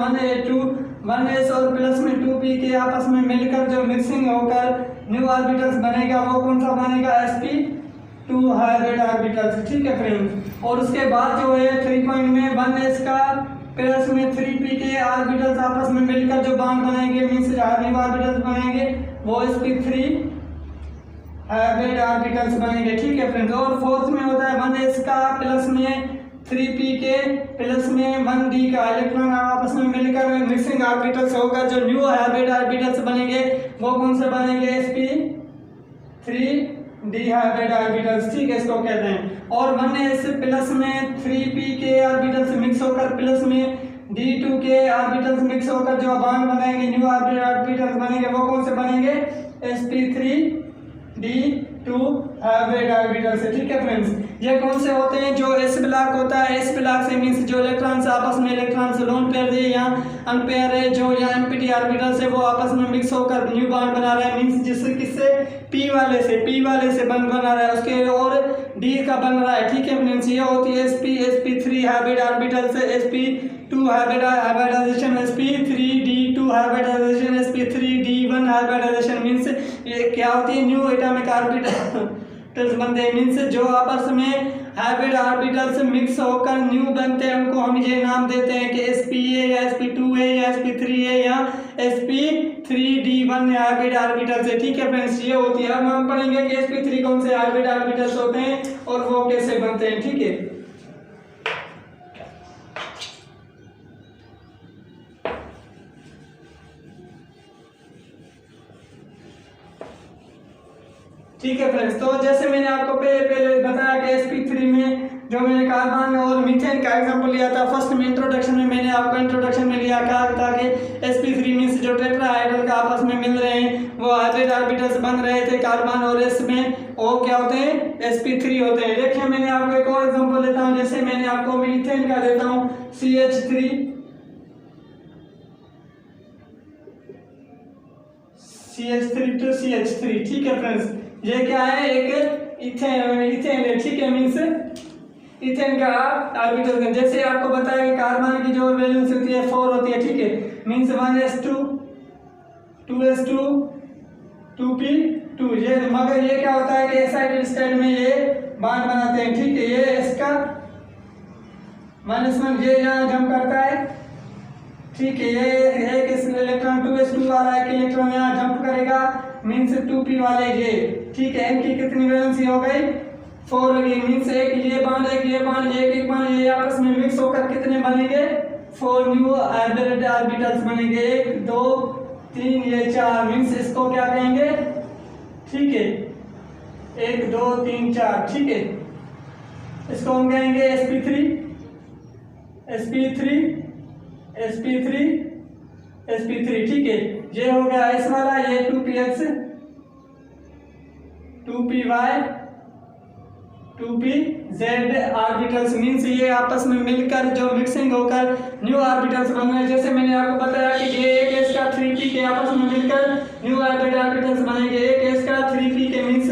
S1: 1s और प्लस में 2p के आपस में मिलकर जो मिक्सिंग होकर न्यू ऑर्बिटल्स बनेगा वो कौन सा बनेगा? sp2 hybrid orbitals. ठीक है फ्रेंड्स, और उसके बाद जो है 3 पॉइंट में 1s का प्लस में 3p के ऑर्बिटल्स आपस में मिलकर जो बॉन्ड बनेंगे मींस न्यू ऑर्बिटल्स बनेंगे वो sp3 हाइब्रिड ऑर्बिटल्स बनेंगे। ठीक है फ्रेंड्स, और 4th में होता है 1s का प्लस में 3p के प्लस में 1d का इलेक्ट्रॉन आपस में मिलकर मिक्सिंग ऑर्बिटल्स होकर जो न्यू हाइब्रिड ऑर्बिटल्स बनेंगे वो कौन से बनेंगे? sp3d hybrid orbitals. ठीक है, इसको कहते हैं। और 1s प्लस में 3p के ऑर्बिटल्स मिक्स होकर प्लस में d2 के ऑर्बिटल्स मिक्स होकर जो बॉन्ड बनाएंगे न्यू हाइब्रिड ऑर्बिटल्स बनेंगे वो कौन से बनेंगे? sp3d2 हाइब्रिड ऑर्बिटल्स है। ठीक है फ्रेंड्स, ये कौन से होते हैं? जो s ब्लॉक होता है, s ब्लॉक से मींस जो इलेक्ट्रॉन्स आपस में इलेक्ट्रॉन्स लोन पेयर है या अनपेयर है, जो या एम्प्टी ऑर्बिटल्स है वो आपस में मिक्स होकर न्यू बॉन्ड बना रहा है। मींस जिससे किससे? p वाले से बन बना रहा है उसके, और d का बन रहा है। ठीक है फ्रेंड्स, ये होती है sp3 hybrid orbitals, sp2 hybridisation, sp3d2 hybridisation, sp3d1 hybridisation. Means ये क्या होती है? न्यू एटॉमिक ऑर्बिटल्स बनते हैं। मींस जो आपस में हाइब्रिड ऑर्बिटल्स मिक्स होकर न्यू बनते हैं उनको हम ये नाम देते हैं कि spa या sp2a या sp3a या sp3d1 हाइब्रिड ऑर्बिटल्स है। ठीक है फ्रेंड्स, ये होती है। अब हम पढ़ेंगे कि sp3 कौन से हाइब्रिड ऑर्बिटल्स होते हैं और वो कैसे बनते हैं। ठीक है, ठीक है फ्रेंड्स, तो जैसे मैंने आपको पहले बताया कि sp3 में जो मैंने कार्बन और मीथेन का एग्जांपल लिया था फर्स्ट में इंट्रोडक्शन में, मैंने आपको इंट्रोडक्शन में लिया था कि sp3 मींस जो टेट्राहाइड्रल का आपस में मिल रहे हैं वो हाइब्रिड ऑर्बिटल्स बन रहे थे कार्बन, और इसमें वो क्या होते हैं, sp3 होते हैं। देखिए मैंने आपको एक और एग्जांपल देता हूँ, जैसे मैंने आपको मीथेन का देता हूँ CH3 to CH3, ठीक है फ्रेंड्स। ये क्या है, एक इथेन है, ठीक है, मीन्स इथेन का ऑर्बिटल है। जैसे आपको बताया कि कार्बन की जो वैलेंस होती है 4 होती है, ठीक है, मीन्स 1s2 2s2 2p2, ये मगर ये क्या होता है कि एक्साइटेड स्टेट में ये बॉन्ड बनाते हैं, ठीक है। ये इसका -1 ये यहाँ जंप करता है, ठीक है। ये एक इलेक्ट्रॉन 2s2 वाला एक इलेक्ट्रॉन यहाँ जंप करेगा, मीन्स 2p वाले ये, ठीक है। इनकी कितनी वैलेंसी हो गई, 4 होगी, मीन्स एक ये बॉन्ड एक बॉन्ड ये आपस में मिक्स होकर कितने बनेंगे, 4 न्यू हाइब्रिड ऑर्बिटल्स बनेंगे, 1 2 3 ये 4, मीन्स इसको क्या कहेंगे, ठीक है, 1 2 3 4, ठीक है। इसको हम कहेंगे sp3 sp3, ठीक है। ये हो गया इस वाला, ये 2px 2py 2pz orbitals, means ये आपस में मिलकर जो मिक्सिंग होकर न्यू ऑर्बिटल्स बन रहे हैं। जैसे मैंने आपको बताया कि ये एक इसका 3p के आपस में मिलकर न्यू हाइब्रिड ऑर्बिटल्स बनेंगे, एक इसका 3p के means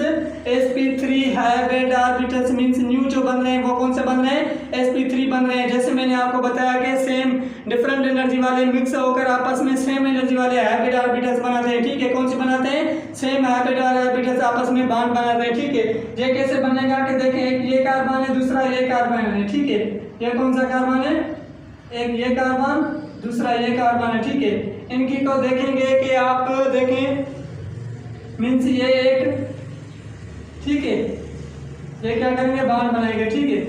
S1: sp3 hybrid orbitals, means new जो बन रहे हैं वो कौन से बन रहे हैं, sp3 बन रहे हैं। जैसे मैंने आपको बताया कि सेम डिफरेंट एनर्जी वाले मिक्स होकर आपस में सेम एनर्जी वाले हाइब्रिड ऑर्बिटल्स बनाते हैं, ठीक है। कौन से बनाते हैं, सेम हाइब्रिड ऑर्बिटल्स आपस में बॉन्ड बनाते हैं, ठीक है। ये कैसे बनेगा कि देखें, एक ये कार्बन है, दूसरा ये कार्बन है, ठीक है। ये कौन सा कार्बन है, एक ये कार्बन, दूसरा ये कार्बन है, ठीक है। इनकी को देखेंगे कि आप देखें, मीन्स ये एक, ठीक है, ये क्या करेंगे, बॉन्ड बनाएंगे, ठीक है।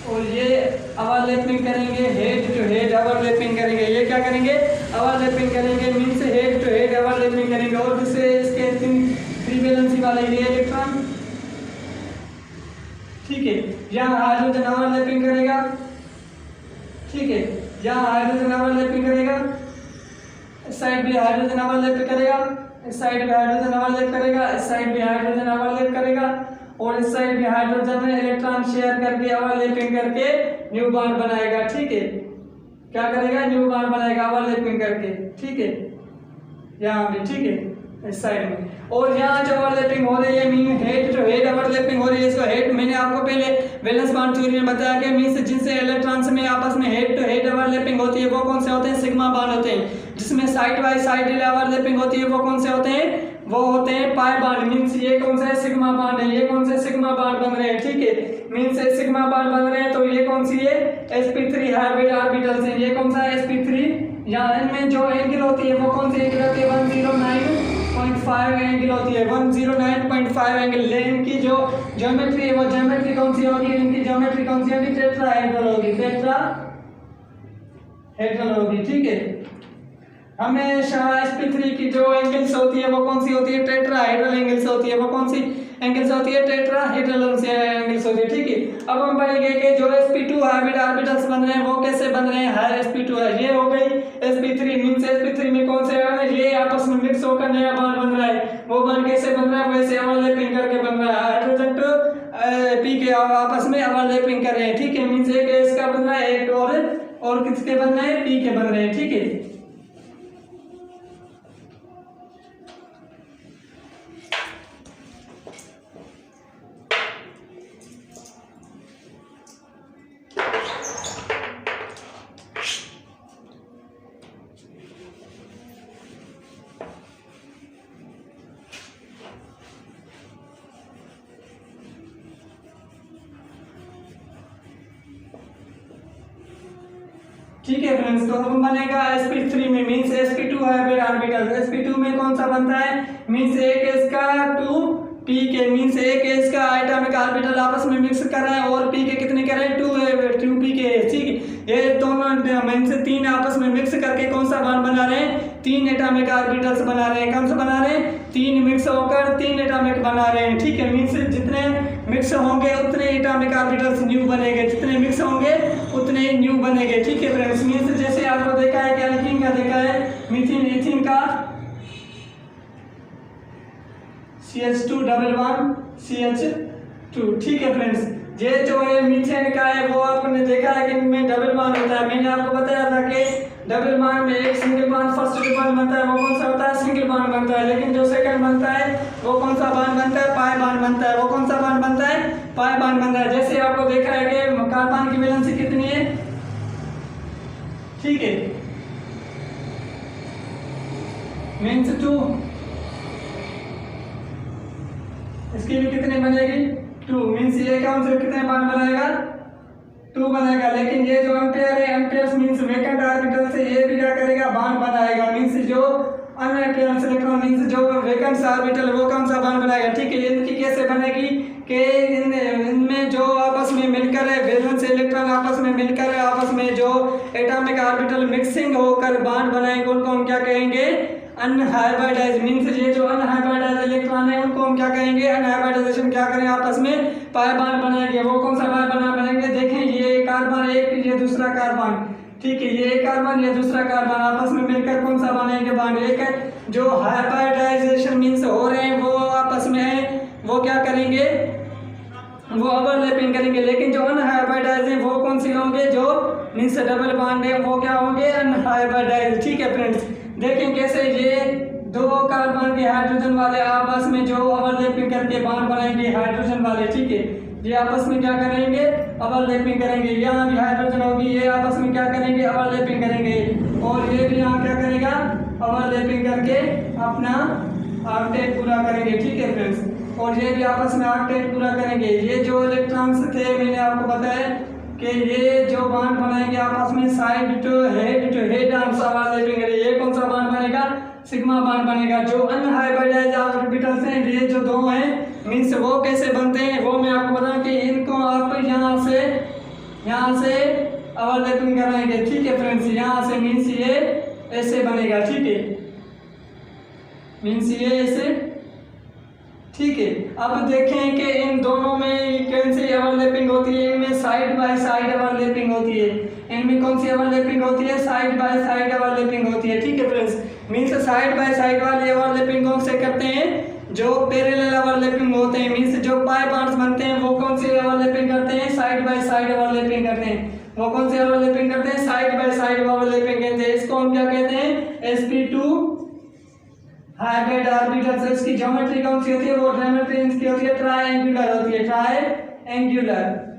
S1: और ये ओवरलैपिंग करेंगे, हेड टू हेड ओवरलैपिंग करेंगे, ये क्या करेंगे, ओवरलैपिंग करेंगे, means head to head overlapping करेंगे। और दूसरे इसके 3 वैलेंसी वाले ये इलेक्ट्रॉन, ठीक है, यहाँ हाइड्रोजन ओवरलैपिंग करेगा, ठीक है, यहाँ हाइड्रोजन ओवरलैपिंग करेगा, इस साइड भी हाइड्रोजन ओवरलैप करेगा, इस साइड भी हाइड्रोजन ओवरलैप करेगा, इस साइड भी हाइड्रोजन ओवरलैप करेगा, और इस साइड भी हाइड्रोजन में इलेक्ट्रॉन शेयर करके ओवरलैपिंग करके न्यू बॉन्ड बनाएगा, ठीक है। क्या करेगा, न्यू बॉन्ड बनाएगा ओवरलैपिंग करके, ठीक है, यहाँ भी, ठीक है, इस साइड में। और यहाँ जो ओवरलैपिंग हो रही है, mean head to head overlapping हो रही है, इसको हेड, मैंने आपको पहले वैलेंस बॉन्ड थ्योरी में बताया कि मीन्स जिनसे इलेक्ट्रॉन्स में आपस में हेड टू हेड ओवरलैपिंग होती है वो कौन से होते हैं, सिग्मा बॉन्ड होते हैं। जिसमें साइड बाय साइड ओवरलैपिंग होती है वो कौन से होते हैं, वो होते हैं पाई बॉन्ड, मीन्स ये कौन सा है, सिग्मा बॉन्ड है, ये कौन से सिग्मा बॉन्ड बन रहे हैं, ठीक है। मीन्स सिग्मा बॉन्ड बन रहे हैं, तो ये कौन सी है, sp3 हाइब्रिड ऑर्बिटल्स है। ये कौन सा है, sp3, यहाँ इनमें जो एंगल होती है वो कौन सी एंगल होती है, 109.5 एंगल होती है, 109.5 एंगल। लेकिन की जो ज्योमेट्री है वो ज्योमेट्री कौन सी होगी, इनकी ज्योमेट्री कौन सी होगी, टेट्राहेड्रल होगी, टेट्राहेड्रल होगी, ठीक है। हमेशा sp3 की जो एंगल्स होती है वो कौन सी होती है, टेट्राहेड्रल एंगल्स होती है, वो कौन सी एंगल्स होती है, टेट्राहेड्रल एंगल्स होती है, ठीक है। अब हम पढ़ेंगे कि जो sp2 हाइब्रिड ऑर्बिटल्स बन रहे हैं वो कैसे बन रहे हैं, हाई sp2 है, ये हो गई sp3, मींस sp3 में कौन से है, ये आपस में मिक्स होकर नया बॉन्ड बन रहा है। वो बॉन्ड कैसे बन रहा है, वैसे ओवरलैपिंग करके बन रहा है, हाइड्रोजन टू p के आपस में ओवरलैपिंग कर रहे हैं, ठीक है। मींस एक इसका बन रहा है, एक और किसके बन रहे हैं, p के बन रहे हैं, ठीक है। ठीक है फ्रेंड्स, तो अब बनेगा sp3 में, means sp2 hybrid orbital, sp2 में कौन सा बनता है, मींस एक इसका 2p के, मींस एक इसका एटॉमिक ऑर्बिटल आपस में मिक्स कर रहे हैं, और p के कितने कर रहे हैं, 2p के, ठीक है। ये दोनों मींस 3 आपस में मिक्स करके कौन सा बॉन्ड बना रहे हैं, 3 एटॉमिक ऑर्बिटल्स बना रहे हैं। कौन सा बना रहे हैं, 3 मिक्स होकर 3 एटॉमिक बना रहे हैं, ठीक है। मींस जितने मिक्स होंगे उतने एटॉमिक ऑर्बिटल्स न्यू बनेंगे, जितने मिक्स होंगे उतने न्यू बनेंगे, ठीक है फ्रेंड्स। मींस जैसे आपको देखा है कि एल्कीन का देखा है, मीथिन इथिन का CH2 डबल बॉन्ड CH2। ठीक है फ्रेंड्स, ये जो है मीथेन का है वो आपने देखा है कि इनमें डबल बॉन्ड होता है। मैंने आपको बताया था कि डबल बॉन्ड में एक सिंगल बॉन्ड फर्स्ट बॉन्ड बनता है, वो कौन सा होता है? सिंगल बॉन्ड बनता है। लेकिन जो सेकंड बनता है वो कौन सा बॉन्ड बनता है? पाई बॉन्ड बनता है। वो कौन सा बॉन्ड बनता है? पाई बॉन्ड बनता है। जैसे आपको देखा है कि कार्बन की वैलेंसी कितनी है, ठीक है, मीन्स 2, इसकी भी कितनी बनेगी? 2, मीन्स ये कौन से कितने बॉन्ड बनाएगा? 2 बनाएगा। लेकिन ये जो एम्पेयर है, एम्पेयर मीन्स वेकेंट ऑर्बिटल से ये भी क्या करेगा? बॉन्ड बनाएगा। मीन्स जो अनअपेयरेंस इलेक्ट्रॉन मीन्स जो वेकेंट ऑर्बिटल वो कौन सा बॉन्ड बनाएगा? ठीक है, इनकी कैसे बनेगी कि इनमें जो आपस में मिलकर है वैलेंस इलेक्ट्रॉन आपस में मिलकर आपस में जो एटॉमिक ऑर्बिटल मिक्सिंग होकर बॉन्ड बनाएंगे उनको हम क्या कहेंगे? अनहाइब्रिडाइज। मीन्स ये जो अनहाइब्रिडाइज इलेक्ट्रॉन है उनको हम क्या कहेंगे? अनहाइब्रिडाइजेशन क्या करें? आपस में पाई बॉन्ड बनाएंगे। वो कौन सा पाई बॉन्ड बनाएंगे? देखें, ये कार्बन एक, ये दूसरा कार्बन, ठीक है, ये एक कार्बन, ये दूसरा कार्बन आपस में मिलकर कौन सा बनाएंगे? बॉन्ड। एक जो हाइब्रिडाइजेशन मीन्स हो रहे हैं वो आपस में वो क्या करेंगे? वो ओवरलैपिंग करेंगे। लेकिन जो अनहाइब्रिडाइज है वो कौन से होंगे? जो मीन्स डबल बॉन्ड है वो क्या होंगे? अनहाइब्रिडाइज। ठीक है फ्रेंड्स, देखें कैसे ये दो कार्बन के हाइड्रोजन वाले आपस में जो ओवरलैपिंग करके बॉन्ड बनाएंगे हाइड्रोजन वाले, ठीक है, ये आपस में क्या करेंगे? ओवरलैपिंग करेंगे। यहाँ भी हाइड्रोजन होगी, ये आपस में क्या करेंगे? ओवरलैपिंग करेंगे। और ये भी यहाँ क्या करेगा? ओवरलैपिंग करके अपना ऑक्टेट पूरा करेंगे। ठीक है फ्रेंड्स, और ये भी आपस में ऑक्टेट पूरा करेंगे। ये जो इलेक्ट्रॉन्स थे मैंने आपको बताया कि ये जो बॉन्ड बनाएंगे आपस में साइड टू हेड ओवरलैपिंग करेंगे। ये कौन सा बॉन्ड बनेगा? सिग्मा बॉन्ड बनेगा। जो अनहाइब्रिडाइज ऑर्बिटल्स हैं ये जो दो हैं मीन्स वो कैसे बनते हैं वो मैं आपको बताऊं कि इनको आप यहाँ से ओवरलैपिंग कराएंगे। ठीक है फ्रेंड्स, यहाँ से मीन्स ये ऐसे बनेगा। ठीक है, मीन्स ये ऐसे, ठीक है। अब देखें कि इन दोनों में कौन सी ओवरलैपिंग होती है? इनमें साइड बाय साइड ओवरलैपिंग होती है। इनमें कौन सी ओवरलैपिंग होती है? साइड बाय साइड ओवरलैपिंग होती है। ठीक है friends, means side by side वाली ओवरलैपिंग कौन से करते हैं? जो पैरेलल ओवरलैपिंग होते हैं। मीन्स जो पाई बॉन्ड्स बनते हैं वो कौन सी ओवरलैपिंग करते हैं? साइड बाय साइड ओवरलैपिंग करते हैं। वो कौन सी ओवरलैपिंग करते हैं? साइड बाय साइड ओवरलैपिंग कहते हैं। इसको हम क्या कहते हैं? sp2 hybrid orbitals. इसकी ज्योमेट्री कौन सी होती है? वो ज्योमेट्री इसकी होती है ट्रायंगुलर होती है, ट्रायंगुलर।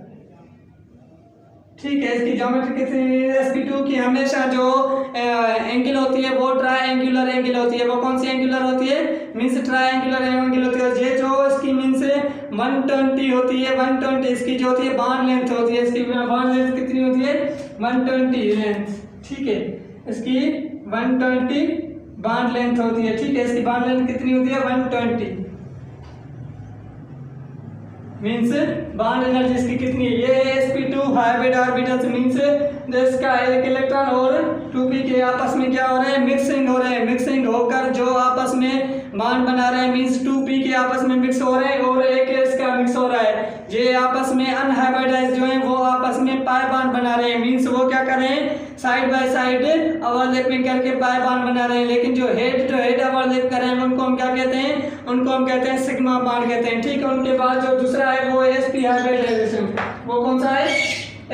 S1: ठीक है, इसकी ज्योमेट्री कितनी? sp2 की हमेशा जो एंगल होती है वो ट्रायंगुलर एंगल होती है। वो कौन सी एंगुलर होती है? मीन्स ट्रायंगुलर एंगल होती है। ये जो इसकी मीन्स 120 होती है, 120 इसकी जो होती है बॉन्ड लेंथ होती है। इसकी बॉन्ड लेंथ कितनी होती है? 120 लेंथ। ठीक है, इसकी 120 बॉन्ड लेंथ होती है। ठीक है, इसकी बॉन्ड लेंथ कितनी होती है? 120 मीन्स बॉन्ड एनर्जी इसकी कितनी है? ये sp2 हाइब्रिड ऑर्बिटल्स मीन्स इसका एक इलेक्ट्रॉन और 2p के आपस में क्या हो रहे हैं? मिक्सिंग हो रहे हैं। मिक्सिंग होकर जो आपस में बॉन्ड बना रहे हैं मीन्स 2p के आपस में मिक्स हो रहे हैं और एक इसका मिक्स हो रहा है। ये आपस में अनहाइब्रिडाइज जो है वो आपस में पाई बॉन्ड बना रहे हैं। मीन्स वो क्या कर रहे हैं? साइड बाय साइड ओवरलैपिंग करके पाई बॉन्ड बना रहे हैं। लेकिन जो हेड टू हेड ओवरलैप कर रहे हैं उनको हम क्या कहते हैं? उनको हम कहते हैं सिग्मा बॉन्ड कहते हैं। ठीक है, उनके बाद जो दूसरा है वो sp हाइब्रिडाइजेशन। वो कौन सा है?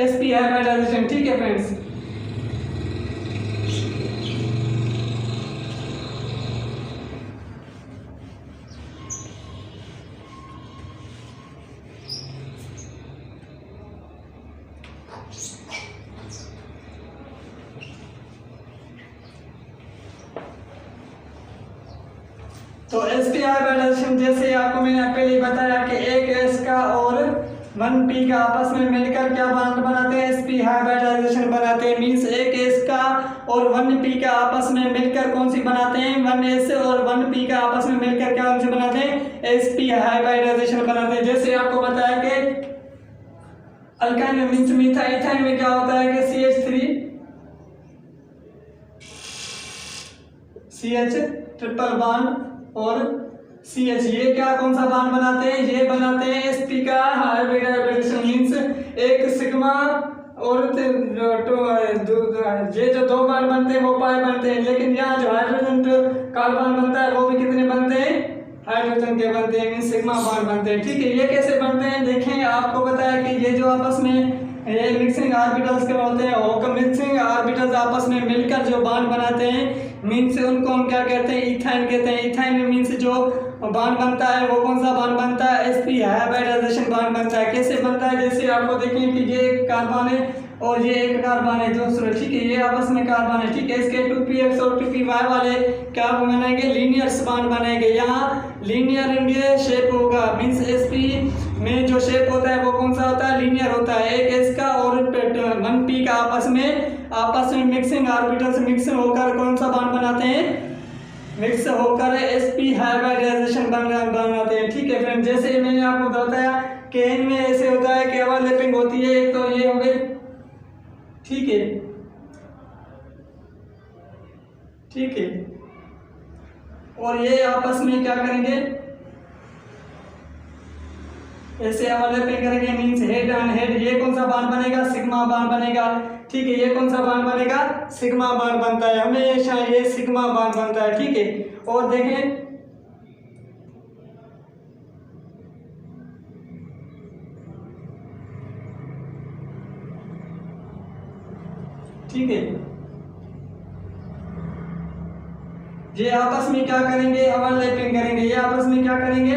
S1: sp hybridisation. ठीक है फ्रेंड्स, तो sp हाइब्रिडाइजेशन जैसे आपको मैंने पहले ही बताया कि एक s का और 1p का आपस में मिलकर क्या बॉन्ड बनाते हैं? sp हाइब्रिडाइजेशन बनाते हैं। मीन्स एक s का और 1p का आपस में मिलकर कौन सी बनाते हैं? 1s और 1p का आपस में मिलकर क्या कौन सी बनाते हैं? sp हाइब्रिडाइजेशन बनाते हैं। जैसे आपको बताया कि अल्काइन मीन्स इथाइन में क्या होता है कि CH ट्रिपल बॉन्ड और CH ये क्या कौन सा बॉन्ड बनाते हैं? ये बनाते हैं sp का हाइब्रिडाइजेशन। मीन्स एक सिग्मा और ये जो 2 बॉन्ड बनते हैं वो पाई बनते हैं, लेकिन यहाँ जो हाइड्रोजन जो कार्बन बनता है वो भी कितने बनते हैं, हाइड्रोजन के बनते हैं, मीन सिग्मा बॉन्ड बनते हैं। ठीक है, ये कैसे बनते हैं देखें, आपको पता है कि ये जो आपस में ये मिक्सिंग ऑर्बिटल्स के होते हैं, और मिक्सिंग ऑर्बिटल्स आपस में मिलकर जो बॉन्ड बनाते हैं, मीन्स उनको हम क्या कहते हैं, इथाइन कहते हैं। इथाइन मीन्स जो बॉन्ड बनता है वो कौन सा बॉन्ड बनता है, sp हाइब्रिडाइजेशन बॉन्ड बनता है। कैसे बनता है, जैसे आपको देखें कि ये एक कार्बन है और ये एक कार्बन है दूसरा, ठीक है, ये आपस में कार्बन है, ठीक है, इसके 2px और 2py वाले क्या बनेंगे, लीनियर बॉन्ड बनेंगे। यहाँ लीनियर इंडिया शेप होगा, मीन्स sp में जो शेप होता है वो कौन सा होता है, लीनियर होता है। एक इसका और 1p का आपस में मिक्सिंग ऑर्बिटल्स मिक्स होकर कौन सा बॉन्ड बनाते हैं, मिक्स होकर sp हाइब्रिडाइजेशन बनाते हैं। ठीक है फ्रेंड, जैसे मैंने आपको बताया कि इनमें ऐसे होता है कि ओवरलैपिंग होती है, एक तो ये हो गई, ठीक है, ठीक है, और ये आपस में क्या करेंगे, ऐसे ओवरलैपिंग करेंगे, मींस हेड एंड हेड। ये कौन सा बॉन्ड बनेगा, सिग्मा बॉन्ड बनेगा। ठीक है, ये कौन सा बॉन्ड बनेगा, सिग्मा बॉन्ड बनता है, हमेशा ये सिग्मा बॉन्ड बनता है। ठीक है, और देखें ठीक है, ये आपस में क्या करेंगे, ओवरलैपिंग करेंगे, ये आपस में क्या करेंगे,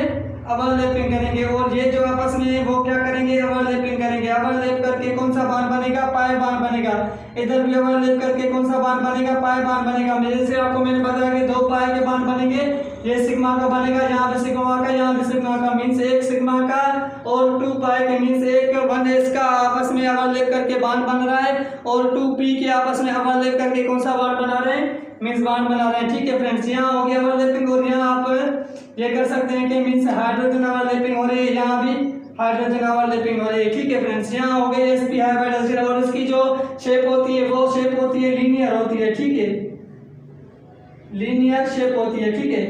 S1: ओवरलैपिंग करेंगे, और ये जो आपस में वो क्या करेंगे, ओवरलैपिंग करेंगे। ओवरलैप करके कौन सा बॉन्ड बनेगा, पाई बॉन्ड बनेगा। इधर भी ओवरलैप करके कौन सा बॉन्ड बनेगा, पाई बॉन्ड बनेगा। मेरे से आपको मैंने बताया कि 2 पाई के बॉन्ड बनेंगे, ये सिग्मा का बनेगा, यहाँ पे सिग्मा का, यहाँ पे सिग्मा का, मीन्स एक सिग्मा का और 2 पाई के मीन्स एक 1s का आपस में ओवरलैप करके बॉन्ड बन रहा है, और 2p के आपस में ओवरलैप करके कौन सा बॉन्ड बना रहे हैं, मीन्स बॉन्ड बना रहे हैं। ठीक है फ्रेंड्स, यहाँ हो गया ओवरलैपिंग, और यहाँ आप ये कर सकते हैं कि मीन्स हाइड्रोजन ओवरलैपिंग हो रही है, यहाँ भी हाइड्रोजन ओवरलैपिंग हो रही है। ठीक है फ्रेंड्स, यहाँ हो गए sp हाइब्रिडाइजेशन, और इसकी जो शेप होती है वो शेप होती है लीनियर होती है। ठीक है, लीनियर शेप होती है। ठीक है,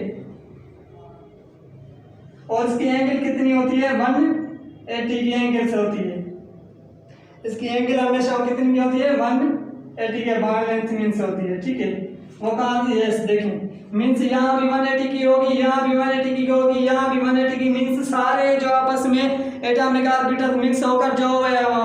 S1: और इसकी एंगल कितनी होती है, 180 की एंगल से होती है। इसकी एंगल हमेशा कितनी होती है, 180 के बाहर लेंथ मीन्स होती है। ठीक है, वो कहाँ से है देखें, मीन्स यहाँ भी 180 की होगी, यहाँ भी 180 की होगी, यहाँ भी 180 की, मीन्स सारे जो आपस में एटॉमिक ऑर्बिटल मिक्स होकर जो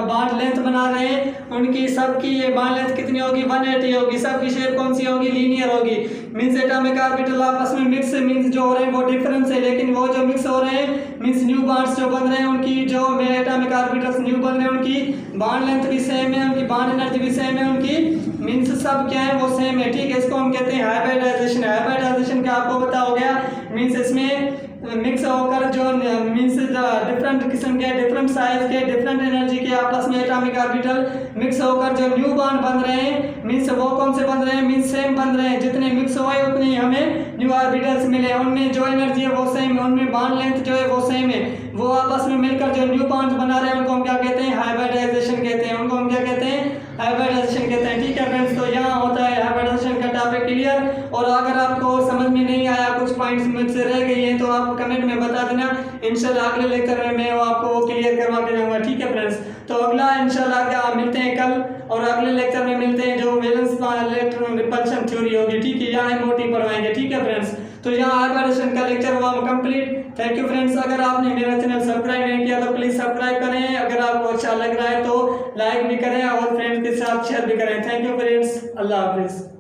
S1: बॉन्ड लेंथ बना रहे हैं उनकी सबकी ये बॉन्ड लेंथ कितनी होगी, 180 होगी। सबकी शेप कौन सी होगी, लीनियर होगी। मीन्स एटॉमिक ऑर्बिटल आपस में मिक्स मीन्स जो हो रहे हैं वो डिफरेंस है, लेकिन वो जो मिक्स हो रहे हैं मीन्स न्यू बॉन्ड्स जो बन रहे हैं उनकी जो एटॉमिक ऑर्बिटल्स न्यू बन रहे हैं उनकी बॉन्ड लेंथ भी सेम है, उनकी बॉन्ड एनर्जी भी सेम है, उनकी मीन्स सब क्या है वो सेम है। ठीक है, इसको हम कहते हैं हाइब्रिडाइजेशन। हाइब्रिडाइजेशन का आपको पता हो गया, मीन्स इसमें मिक्स होकर जो मीन्स डिफरेंट किस्म के डिफरेंट साइज के डिफरेंट एनर्जी के आपस में एटॉमिक ऑर्बिटल मिक्स होकर जो न्यू बॉन्ड बन रहे हैं मीन्स वो कौन से बन रहे हैं, मीन्स सेम बन रहे हैं। जितने मिक्स हुए उतने हमें न्यू ऑर्बिटल्स मिले, उनमें जो एनर्जी है वो सेम है, उनमें बॉन्ड लेंथ जो है वो सेम है, वो आपस में मिलकर जो न्यू बॉन्ड बना रहे हैं उनको हम क्या कहते हैं, हाइब्रिडाइजेशन कहते हैं। उनको हम क्या कहते हैं, हाइब्रिडाइजेशन कहते हैं। ठीक है फ्रेंड्स, तो यहाँ होता है हाइब्रिडाइजेशन का टॉपिक क्लियर। और अगर आपको समझ में नहीं आया, कुछ पॉइंट्स मुझसे रह गए हैं तो आप कमेंट में बता देना, इंशाल्लाह अगले लेक्चर में मैं आपको वो क्लियर करवा के जाऊंगा। ठीक है फ्रेंड्स, तो अगला इंशाल्लाह क्या मिलते हैं कल, और अगले लेक्चर में मिलते हैं जो वैलेंस इलेक्ट्रॉन रिपल्शन थ्योरी होगी। ठीक है, यहाँ मोटी पढ़वाएंगे। ठीक है फ्रेंड्स, तो यहाँ हाइब्रिडाइजेशन का लेक्चर हुआ कंप्लीट। थैंक यू फ्रेंड्स, अगर आपने मेरा चैनल सब्सक्राइब नहीं किया तो प्लीज सब्सक्राइब करें, अगर आपको अच्छा लग रहा है तो लाइक भी करें और फ्रेंड्स के साथ शेयर भी करें। थैंक यू फ्रेंड्स, अल्लाह हाफिज़।